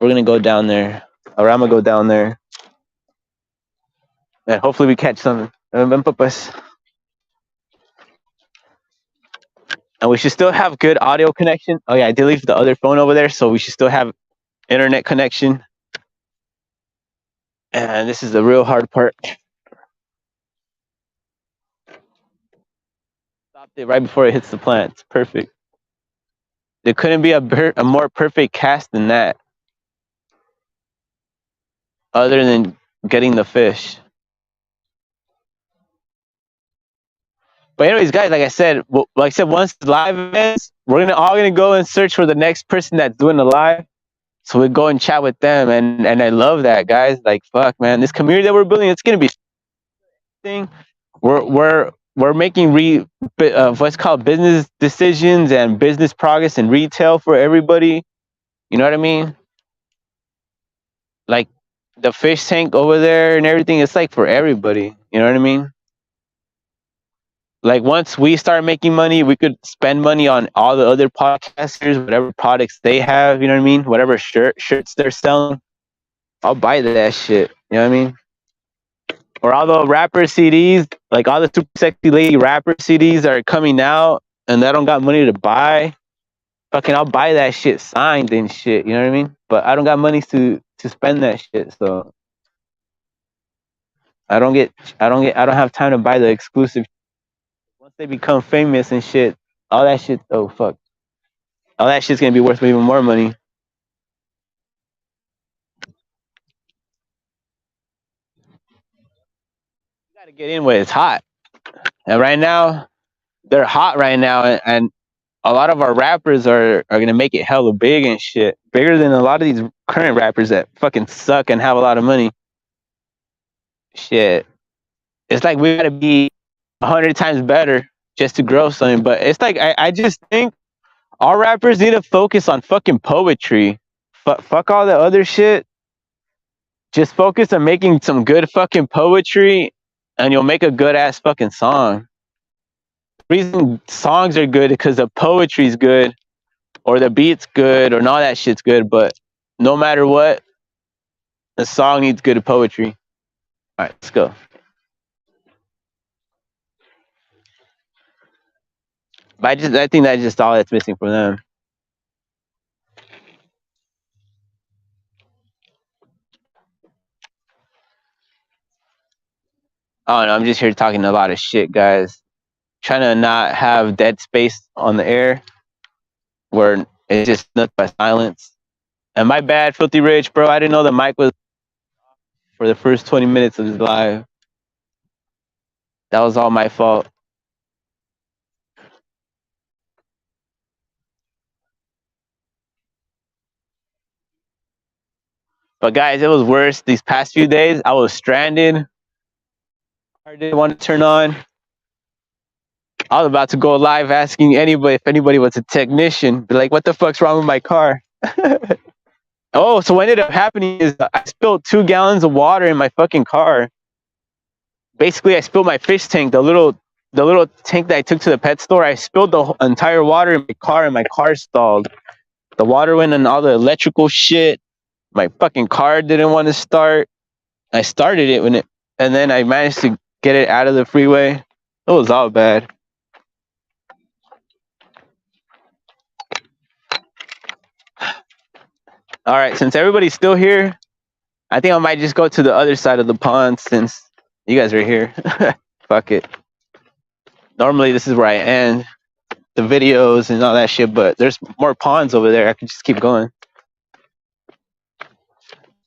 we're gonna go down there, or I'm gonna go down there, and hopefully we catch some. And we should still have good audio connection. Oh yeah, I did leave the other phone over there, so we should still have internet connection. And this is the real hard part. Stopped it right before it hits the plant. It's perfect. There couldn't be a more perfect cast than that, other than getting the fish. But anyways, guys, like I said, once the live ends, we're all gonna go and search for the next person that's doing the live. So we go and chat with them, and I love that, guys. Like, fuck, man, this community that we're building, it's gonna be thing. We're making what's called business decisions and business progress and retail for everybody. You know what I mean? Like the fish tank over there and everything. It's like for everybody. You know what I mean? Like once we start making money, we could spend money on all the other podcasters, whatever products they have. You know what I mean? Whatever shirts they're selling, I'll buy that shit. You know what I mean? Or all the rapper CDs, like all the super sexy lady rapper CDs are coming out, and I don't got money to buy. Fucking, I'll buy that shit signed and shit. You know what I mean? But I don't got money to spend that shit, so I don't have time to buy the exclusive. Once they become famous and shit, all that shit. Oh fuck, all that shit's gonna be worth even more money. You gotta get in where it's hot, and right now they're hot right now, and a lot of our rappers are gonna make it hella big and shit, bigger than a lot of these current rappers that fucking suck and have a lot of money. Shit, it's like we gotta be 100 times better just to grow something. But it's like I just think all rappers need to focus on fucking poetry. Fuck all the other shit. Just focus on making some good fucking poetry, and you'll make a good ass fucking song. The reason songs are good is because the poetry's good, or the beat's good, or all that shit's good. But no matter what, the song needs good poetry. All right, let's go. But I think that's just all that's missing from them. I don't know. I'm just here talking a lot of shit, guys. Trying to not have dead space on the air where it's just nothing but silence. And my bad, Filthy Rich, bro. I didn't know the mic was for the first 20 minutes of this live. That was all my fault. But guys, it was worse these past few days. I was stranded. I didn't want to turn on. I was about to go live asking anybody if anybody was a technician. Be like, what the fuck's wrong with my car? Oh, so what ended up happening is I spilled 2 gallons of water in my fucking car. Basically, I spilled my fish tank, the little tank that I took to the pet store. I spilled the entire water in my car, and my car stalled. The water went in all the electrical shit. My fucking car didn't want to start. I started it and then I managed to get it out of the freeway. It was all bad. All right, since everybody's still here, I think I might just go to the other side of the pond since you guys are here. Fuck it. Normally, this is where I end the videos and all that shit, but there's more ponds over there. I can just keep going.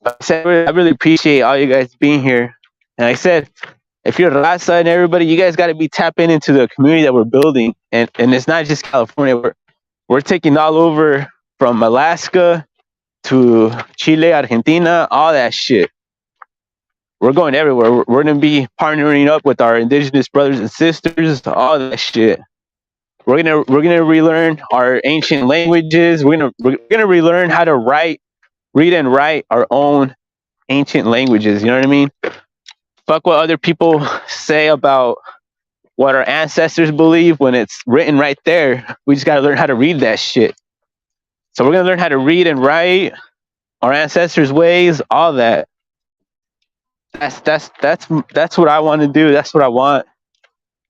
I really appreciate all you guys being here. And I said, if you're Raza and everybody, you guys got to be tapping into the community that we're building. And it's not just California. We're taking all over from Alaska to Chile, Argentina, all that shit. We're going everywhere. We're going to be partnering up with our indigenous brothers and sisters, all that shit. We're gonna relearn our ancient languages. We're gonna relearn how to read and write our own ancient languages. You know what I mean? Fuck what other people say about what our ancestors believe when it's written right there. We just gotta learn how to read that shit. So we're gonna learn how to read and write our ancestors' ways, all that. That's what I want to do. That's what I want.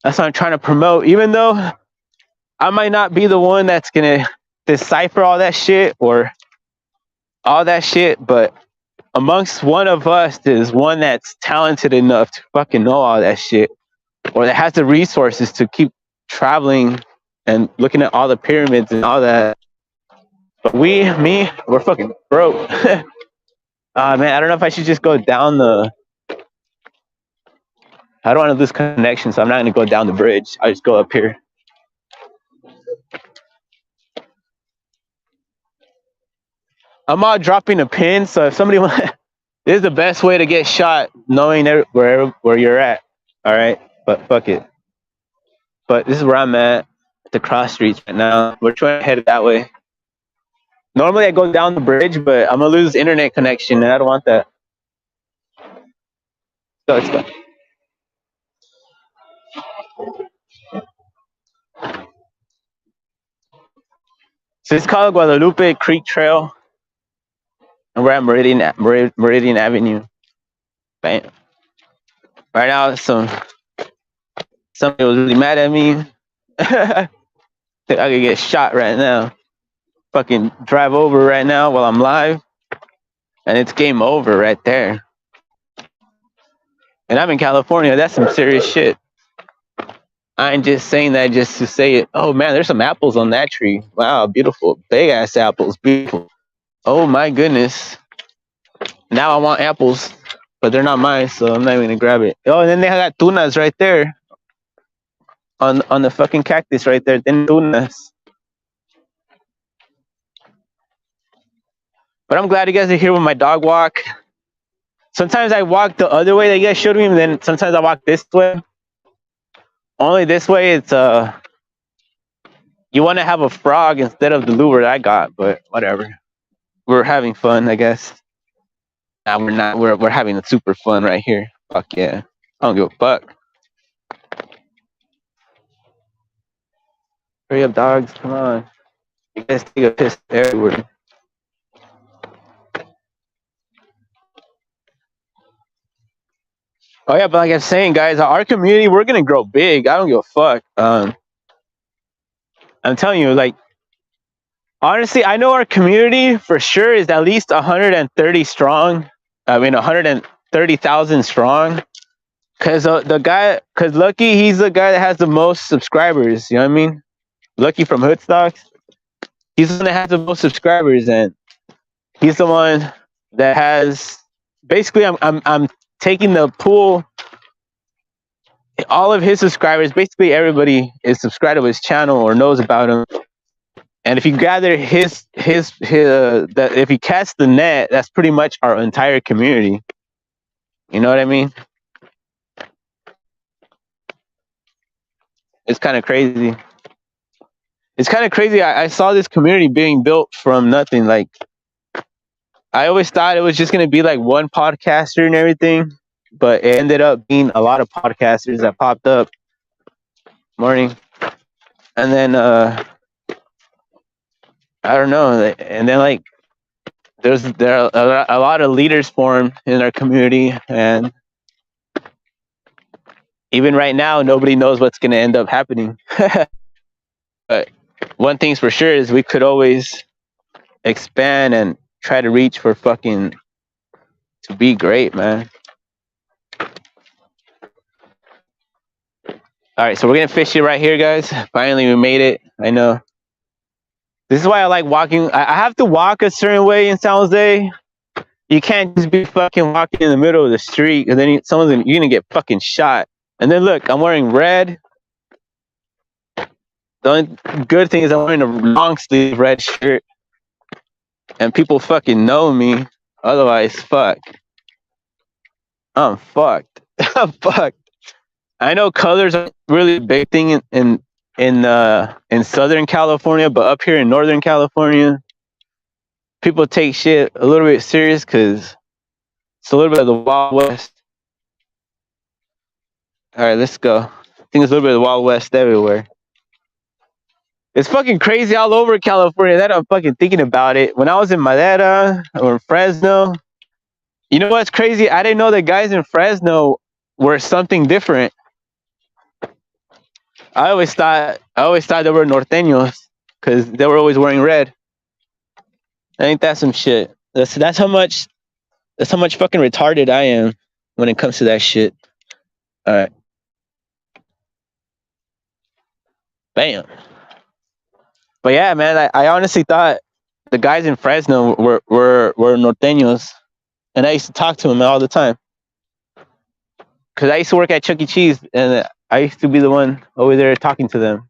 That's what I'm trying to promote. Even though I might not be the one that's gonna decipher all that shit or all that shit, but amongst one of us is one that's talented enough to fucking know all that shit, or that has the resources to keep traveling and looking at all the pyramids and all that. But we're fucking broke. Man, I don't know if I should just go down the. I don't want to lose connection, so I'm not gonna go down the bridge. I just go up here. I'm all dropping a pin, so if somebody wants, this is the best way to get shot, knowing where you're at. All right, but fuck it. But this is where I'm at the cross streets right now. We're trying to head that way. Normally I go down the bridge, but I'm gonna lose internet connection, and I don't want that. So let's go. So it's called Guadalupe Creek Trail, and we're at Meridian Avenue. Bam. Right now, somebody was really mad at me. I think I could get shot right now. Fucking drive over right now while I'm live, and it's game over right there. And I'm in California. That's some serious shit. I ain't just saying that just to say it. Oh man, there's some apples on that tree. Wow, beautiful. Big ass apples. Beautiful. Oh my goodness. Now I want apples, but they're not mine, so I'm not even gonna grab it. Oh, and then they got tunas right there. On the fucking cactus right there. Then tunas. But I'm glad you guys are here with my dog walk. Sometimes I walk the other way that you guys showed me, and then sometimes I walk this way. Only this way, it's you want to have a frog instead of the lure that I got, but whatever. We're having fun, I guess. Nah, we're not. We're having a super fun right here. Fuck yeah. I don't give a fuck. Hurry up, dogs. Come on. You guys take a piss everywhere. Oh yeah, but like I was saying, guys, our community, we're gonna grow big. I don't give a fuck. I'm telling you, like, honestly, I know our community for sure is at least 130 strong. I mean, 130,000 strong. Cause cause Lucky, he's the guy that has the most subscribers. You know what I mean? Lucky from Hoodstocks, he's the one that has the most subscribers, and he's the one that has. Basically, I'm taking the pool. All of his subscribers, basically everybody is subscribed to his channel or knows about him. And if you gather that if you cast the net, that's pretty much our entire community. You know what I mean? It's kind of crazy. It's kind of crazy. I saw this community being built from nothing. Like, I always thought it was just gonna be like one podcaster and everything, but it ended up being a lot of podcasters that popped up. Morning, and then I don't know, and then like there are a lot of leaders formed in our community, and even right now, nobody knows what's gonna end up happening. But one thing's for sure is we could always expand and try to reach for fucking to be great, man. All right, so we're gonna fish it right here, guys. Finally, we made it. I know. This is why I like walking. I have to walk a certain way in San Jose. You can't just be fucking walking in the middle of the street, and then you're gonna get fucking shot. And then look, I'm wearing red. The only good thing is I'm wearing a long sleeve red shirt, and people fucking know me. Otherwise, fuck. I'm fucked. I'm fucked. I know colors are really a big thing in Southern California, but up here in Northern California, people take shit a little bit serious because it's a little bit of the Wild West. All right, let's go. I think it's a little bit of the Wild West everywhere. It's fucking crazy all over California. That I'm fucking thinking about it. When I was in Madera or in Fresno, you know what's crazy? I didn't know that guys in Fresno were something different. I always thought they were norteños because they were always wearing red. Ain't that some shit? That's how much fucking retarded I am when it comes to that shit. All right, bam. But yeah, man, I honestly thought the guys in Fresno were norteños, and I used to talk to them all the time because I used to work at Chuck E. Cheese, and I used to be the one over there talking to them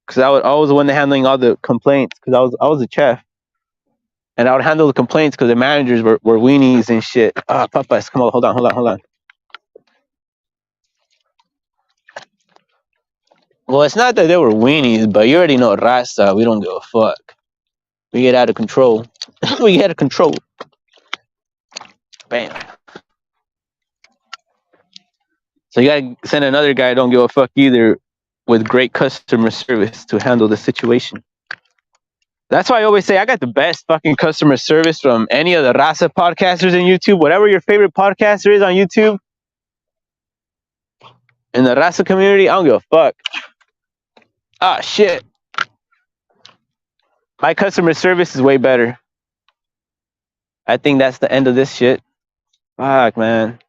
because I was the one handling all the complaints because I was a chef. And I would handle the complaints because the managers were weenies and shit. Ah, papas, come on, hold on. Well, it's not that they were weenies, but you already know Rasta. We don't give a fuck. We get out of control. We get out of control. Bam. So you gotta send another guy, don't give a fuck either, with great customer service to handle the situation. That's why I always say I got the best fucking customer service from any of the Rasa podcasters in YouTube. Whatever your favorite podcaster is on YouTube, in the Rasa community, I don't give a fuck. Ah, shit. My customer service is way better. I think that's the end of this shit. Fuck, man.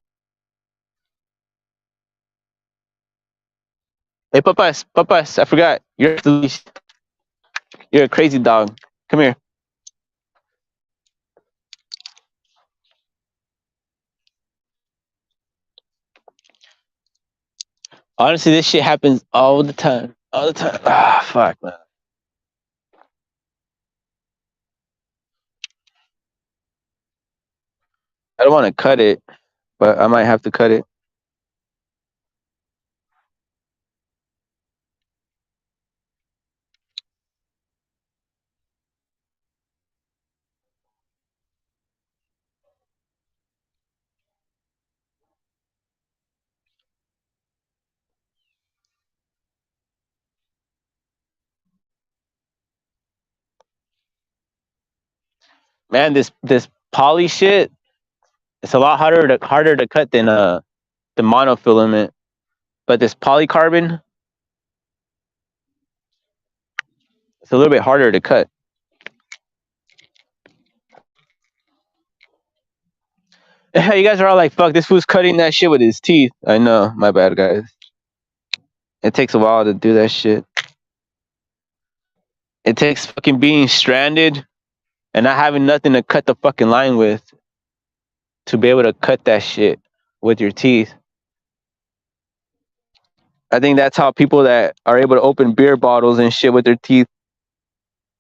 Hey, papas, I forgot. You're the leash. You're a crazy dog. Come here. Honestly, this shit happens all the time. All the time. Ah, fuck, man. I don't want to cut it, but I might have to cut it. Man, this poly shit, it's a lot harder to cut than the monofilament. But this polycarbon, It's a little bit harder to cut. You guys are all like, fuck, this fool's cutting that shit with his teeth. I know, my bad, guys. It takes a while to do that shit. It takes fucking being stranded and not having nothing to cut the fucking line with to be able to cut that shit with your teeth. I think that's how people that are able to open beer bottles and shit with their teeth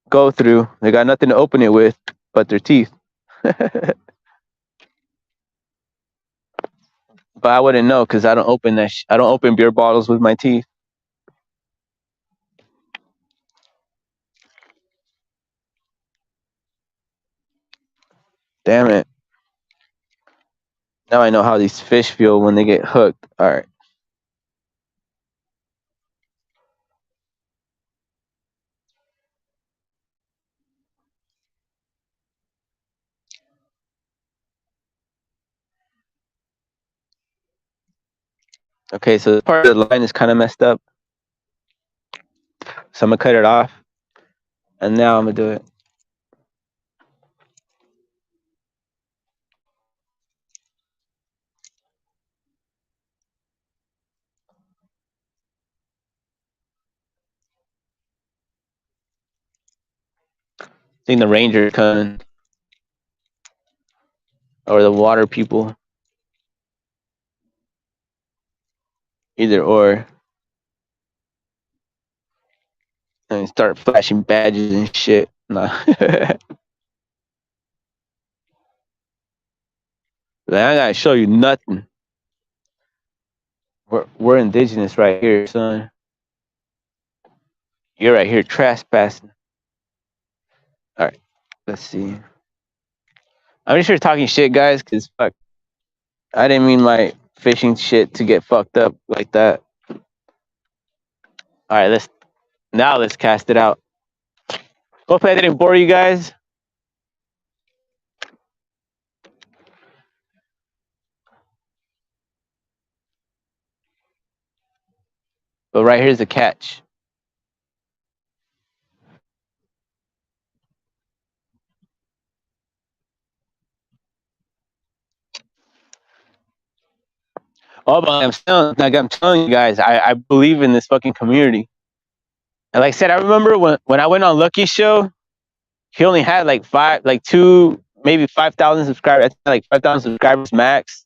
go through. They got nothing to open it with but their teeth. But I wouldn't know because I don't open that. I don't open beer bottles with my teeth. Damn it! Now I know how these fish feel when they get hooked. All right. Okay, so this part of the line is kind of messed up. So I'm gonna cut it off, and now I'm gonna do it. I think the ranger is coming, or the water people, either or. And start flashing badges and shit. Nah. I gotta show you nothing. We're indigenous right here, son. You're right here trespassing. All right, let's see. I'm just here talking shit, guys, because fuck, I didn't mean my fishing shit to get fucked up like that. All right, let's cast it out. Hopefully I didn't bore you guys. But right here's the catch. Oh, but I'm telling you guys, I believe in this fucking community. And like I said, I remember when I went on Lucky's show, he only had like maybe 5,000 subscribers. I think like 5,000 subscribers max.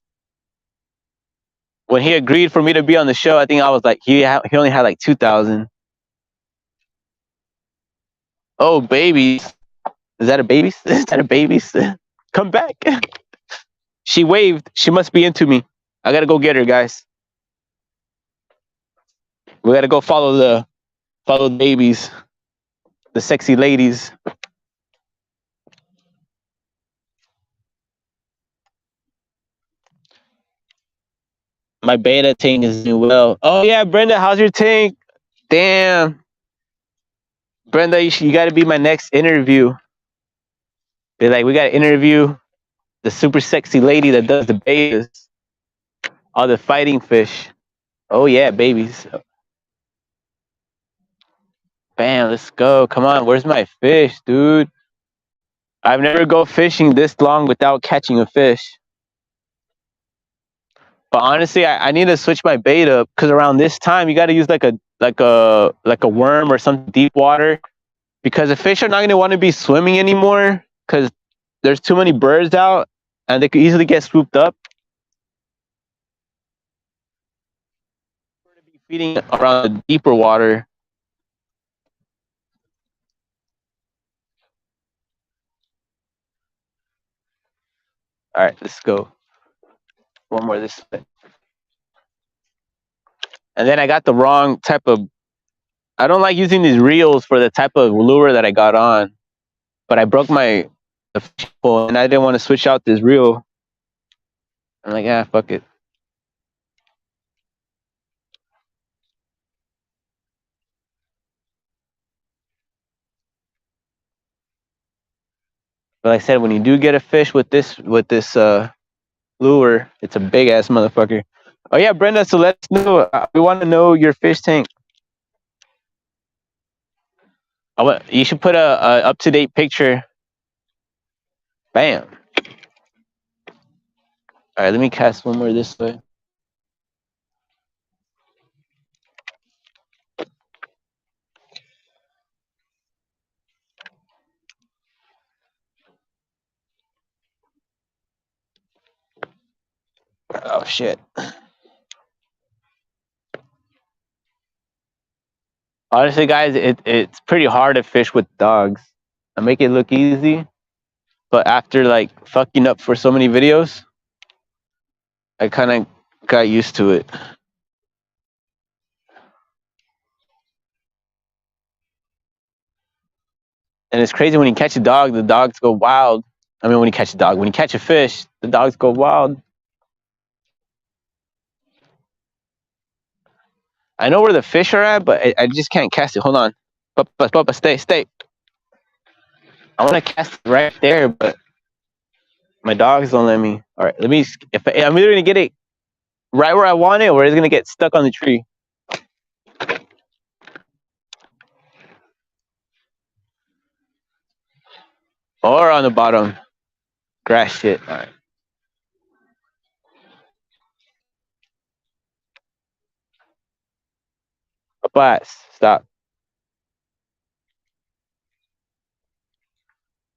When he agreed for me to be on the show, I think I was like, he only had like 2,000. Oh, babies. Is that a baby? Is that a baby? Come back. She waved. She must be into me. I gotta go get her, guys. We gotta go follow the babies, the sexy ladies. My beta tank is doing well. Oh yeah, Brenda, how's your tank? Damn, Brenda, you got to be my next interview. Be like, we got to interview the super sexy lady that does the betas, all the fighting fish. Oh yeah, babies. Bam, let's go. Come on, where's my fish, dude? I've never go fishing this long without catching a fish. But honestly, I need to switch my bait up because around this time you got to use like a worm or some deep water because the fish are not going to want to be swimming anymore because there's too many birds out and they could easily get swooped up. We're going to be feeding around the deeper water. All right, let's go. One more this way. And then I got the wrong type of. I don't like using these reels for the type of lure that I got on, but I broke the fish pole and I didn't want to switch out this reel. I'm like, fuck it. But like I said, when you do get a fish with this lure, it's a big ass motherfucker. Oh yeah, Brenda. So let's know. We want to know your fish tank. You should put a up-to-date picture. Bam. All right, let me cast one more this way. Oh shit. Honestly, guys, it's pretty hard to fish with dogs. I make it look easy, but after like fucking up for so many videos, I kind of got used to it. And it's crazy when you catch a dog, the dogs go wild. I mean, when you catch a dog, when you catch a fish, the dogs go wild. I know where the fish are at, but I just can't cast it. Hold on. Papa, stay. I want to cast it right there, but my dogs don't let me. All right, let me. If I'm either gonna get it right where I want it, or it's gonna get stuck on the tree, or on the bottom. Grass shit. All right. Papa, stop.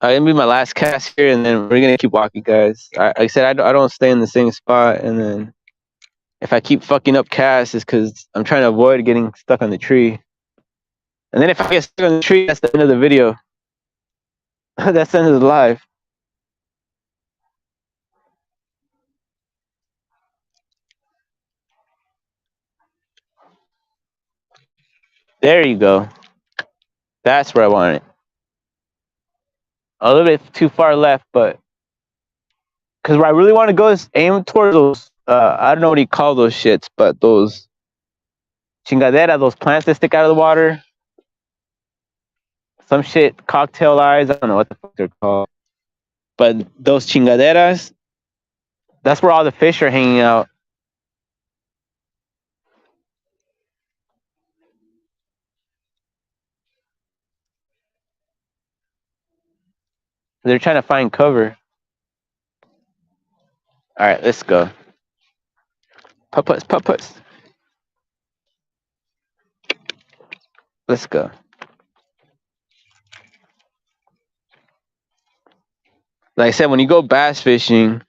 Gonna be my last cast here, and then we're gonna keep walking, guys. Like I said, I don't stay in the same spot, and then if I keep fucking up casts, it's because I'm trying to avoid getting stuck on the tree. And then if I get stuck on the tree, that's the end of the video. That's the end of the live. There you go. That's where I want it. A little bit too far left, but because where I really want to go is aim towards those. I don't know what you call those shits, but those chingadera, those plants that stick out of the water. Some shit, cocktail eyes. I don't know what the fuck they're called, but those chingaderas. That's where all the fish are hanging out. They're trying to find cover. All right, let's go. Puppets. Let's go. Like I said, when you go bass fishing,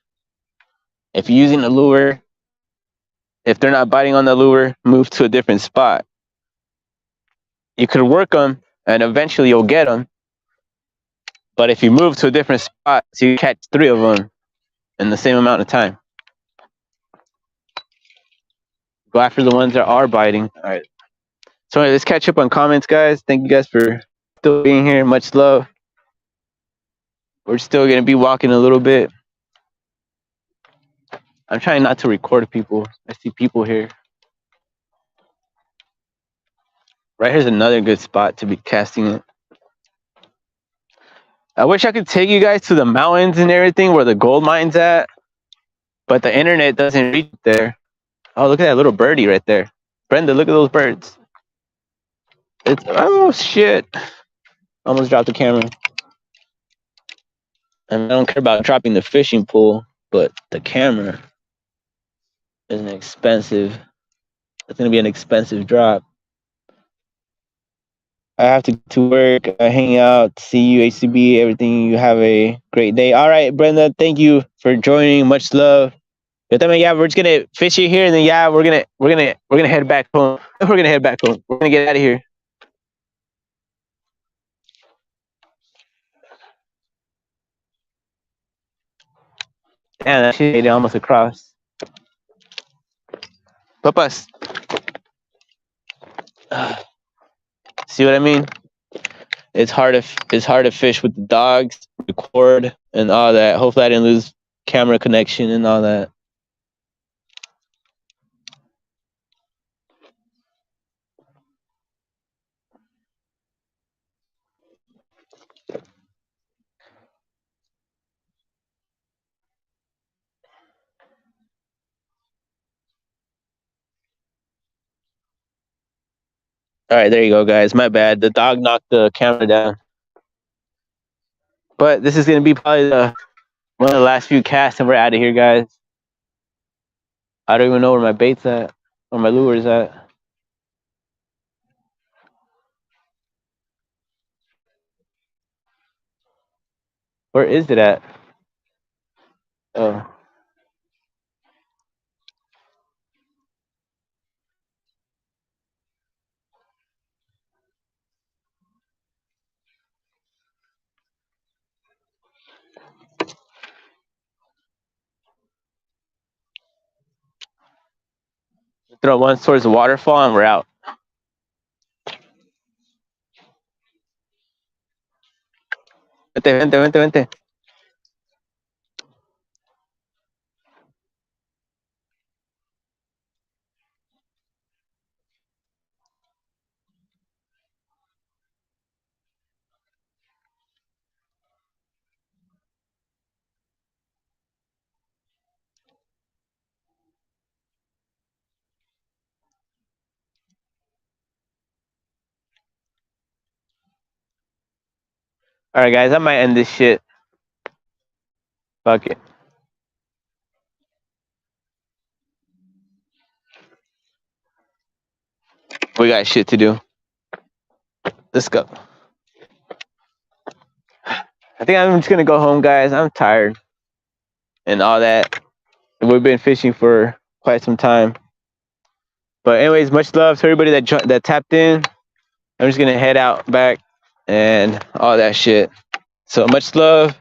if you're using a lure, if they're not biting on the lure, move to a different spot. You could work them, and eventually you'll get them. But if you move to a different spot, so you catch 3 of them in the same amount of time. Go after the ones that are biting. All right. So let's catch up on comments, guys. Thank you guys for still being here. Much love. We're still gonna be walking a little bit. I'm trying not to record people. I see people here. Right here's another good spot to be casting it. I wish I could take you guys to the mountains and everything where the gold mine's at, but the internet doesn't reach there. Oh, look at that little birdie right there. Brenda, look at those birds. Oh shit. Almost dropped the camera. And I don't care about dropping the fishing pole, but the camera is expensive. It's gonna be an expensive drop. I have to get to work, hang out, see you, HCB, everything. You have a great day. All right, Brenda, thank you for joining. Much love. Yeah, we're just gonna fish it here, and then we're gonna head back home. We're gonna head back home. We're gonna get out of here. Damn, that shit made it almost across. Papas. See what I mean? It's hard to fish with the dogs, record, and all that. Hopefully, I didn't lose camera connection and all that. All right, there you go, guys. My bad. The dog knocked the camera down. But this is gonna be probably one of the last few casts, and we're out of here, guys. I don't even know where my bait's at, or my lure's at. Where is it at? Oh. Throw one towards the waterfall, and we're out. Vente, vente, vente, vente. All right, guys, I might end this shit. Fuck it. We got shit to do. Let's go. I think I'm just gonna go home, guys. I'm tired and all that. We've been fishing for quite some time. But anyways, much love to everybody that tapped in. I'm just gonna head out back and all that shit. So much love,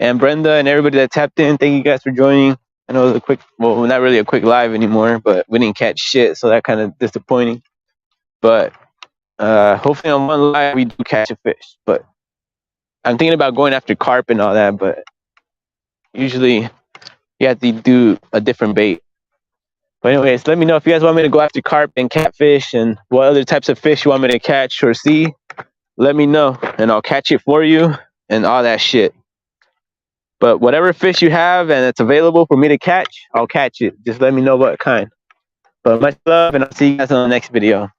and Brenda and everybody that tapped in. Thank you guys for joining. I know it was a quick, well, not really a quick live anymore, but we didn't catch shit, so that kind of disappointing. But hopefully on one live we do catch a fish. But I'm thinking about going after carp and all that, but usually you have to do a different bait. But anyways, let me know if you guys want me to go after carp and catfish and what other types of fish you want me to catch or see. Let me know, and I'll catch it for you and all that shit. But whatever fish you have and it's available for me to catch, I'll catch it. Just let me know what kind. But much love, and I'll see you guys on the next video.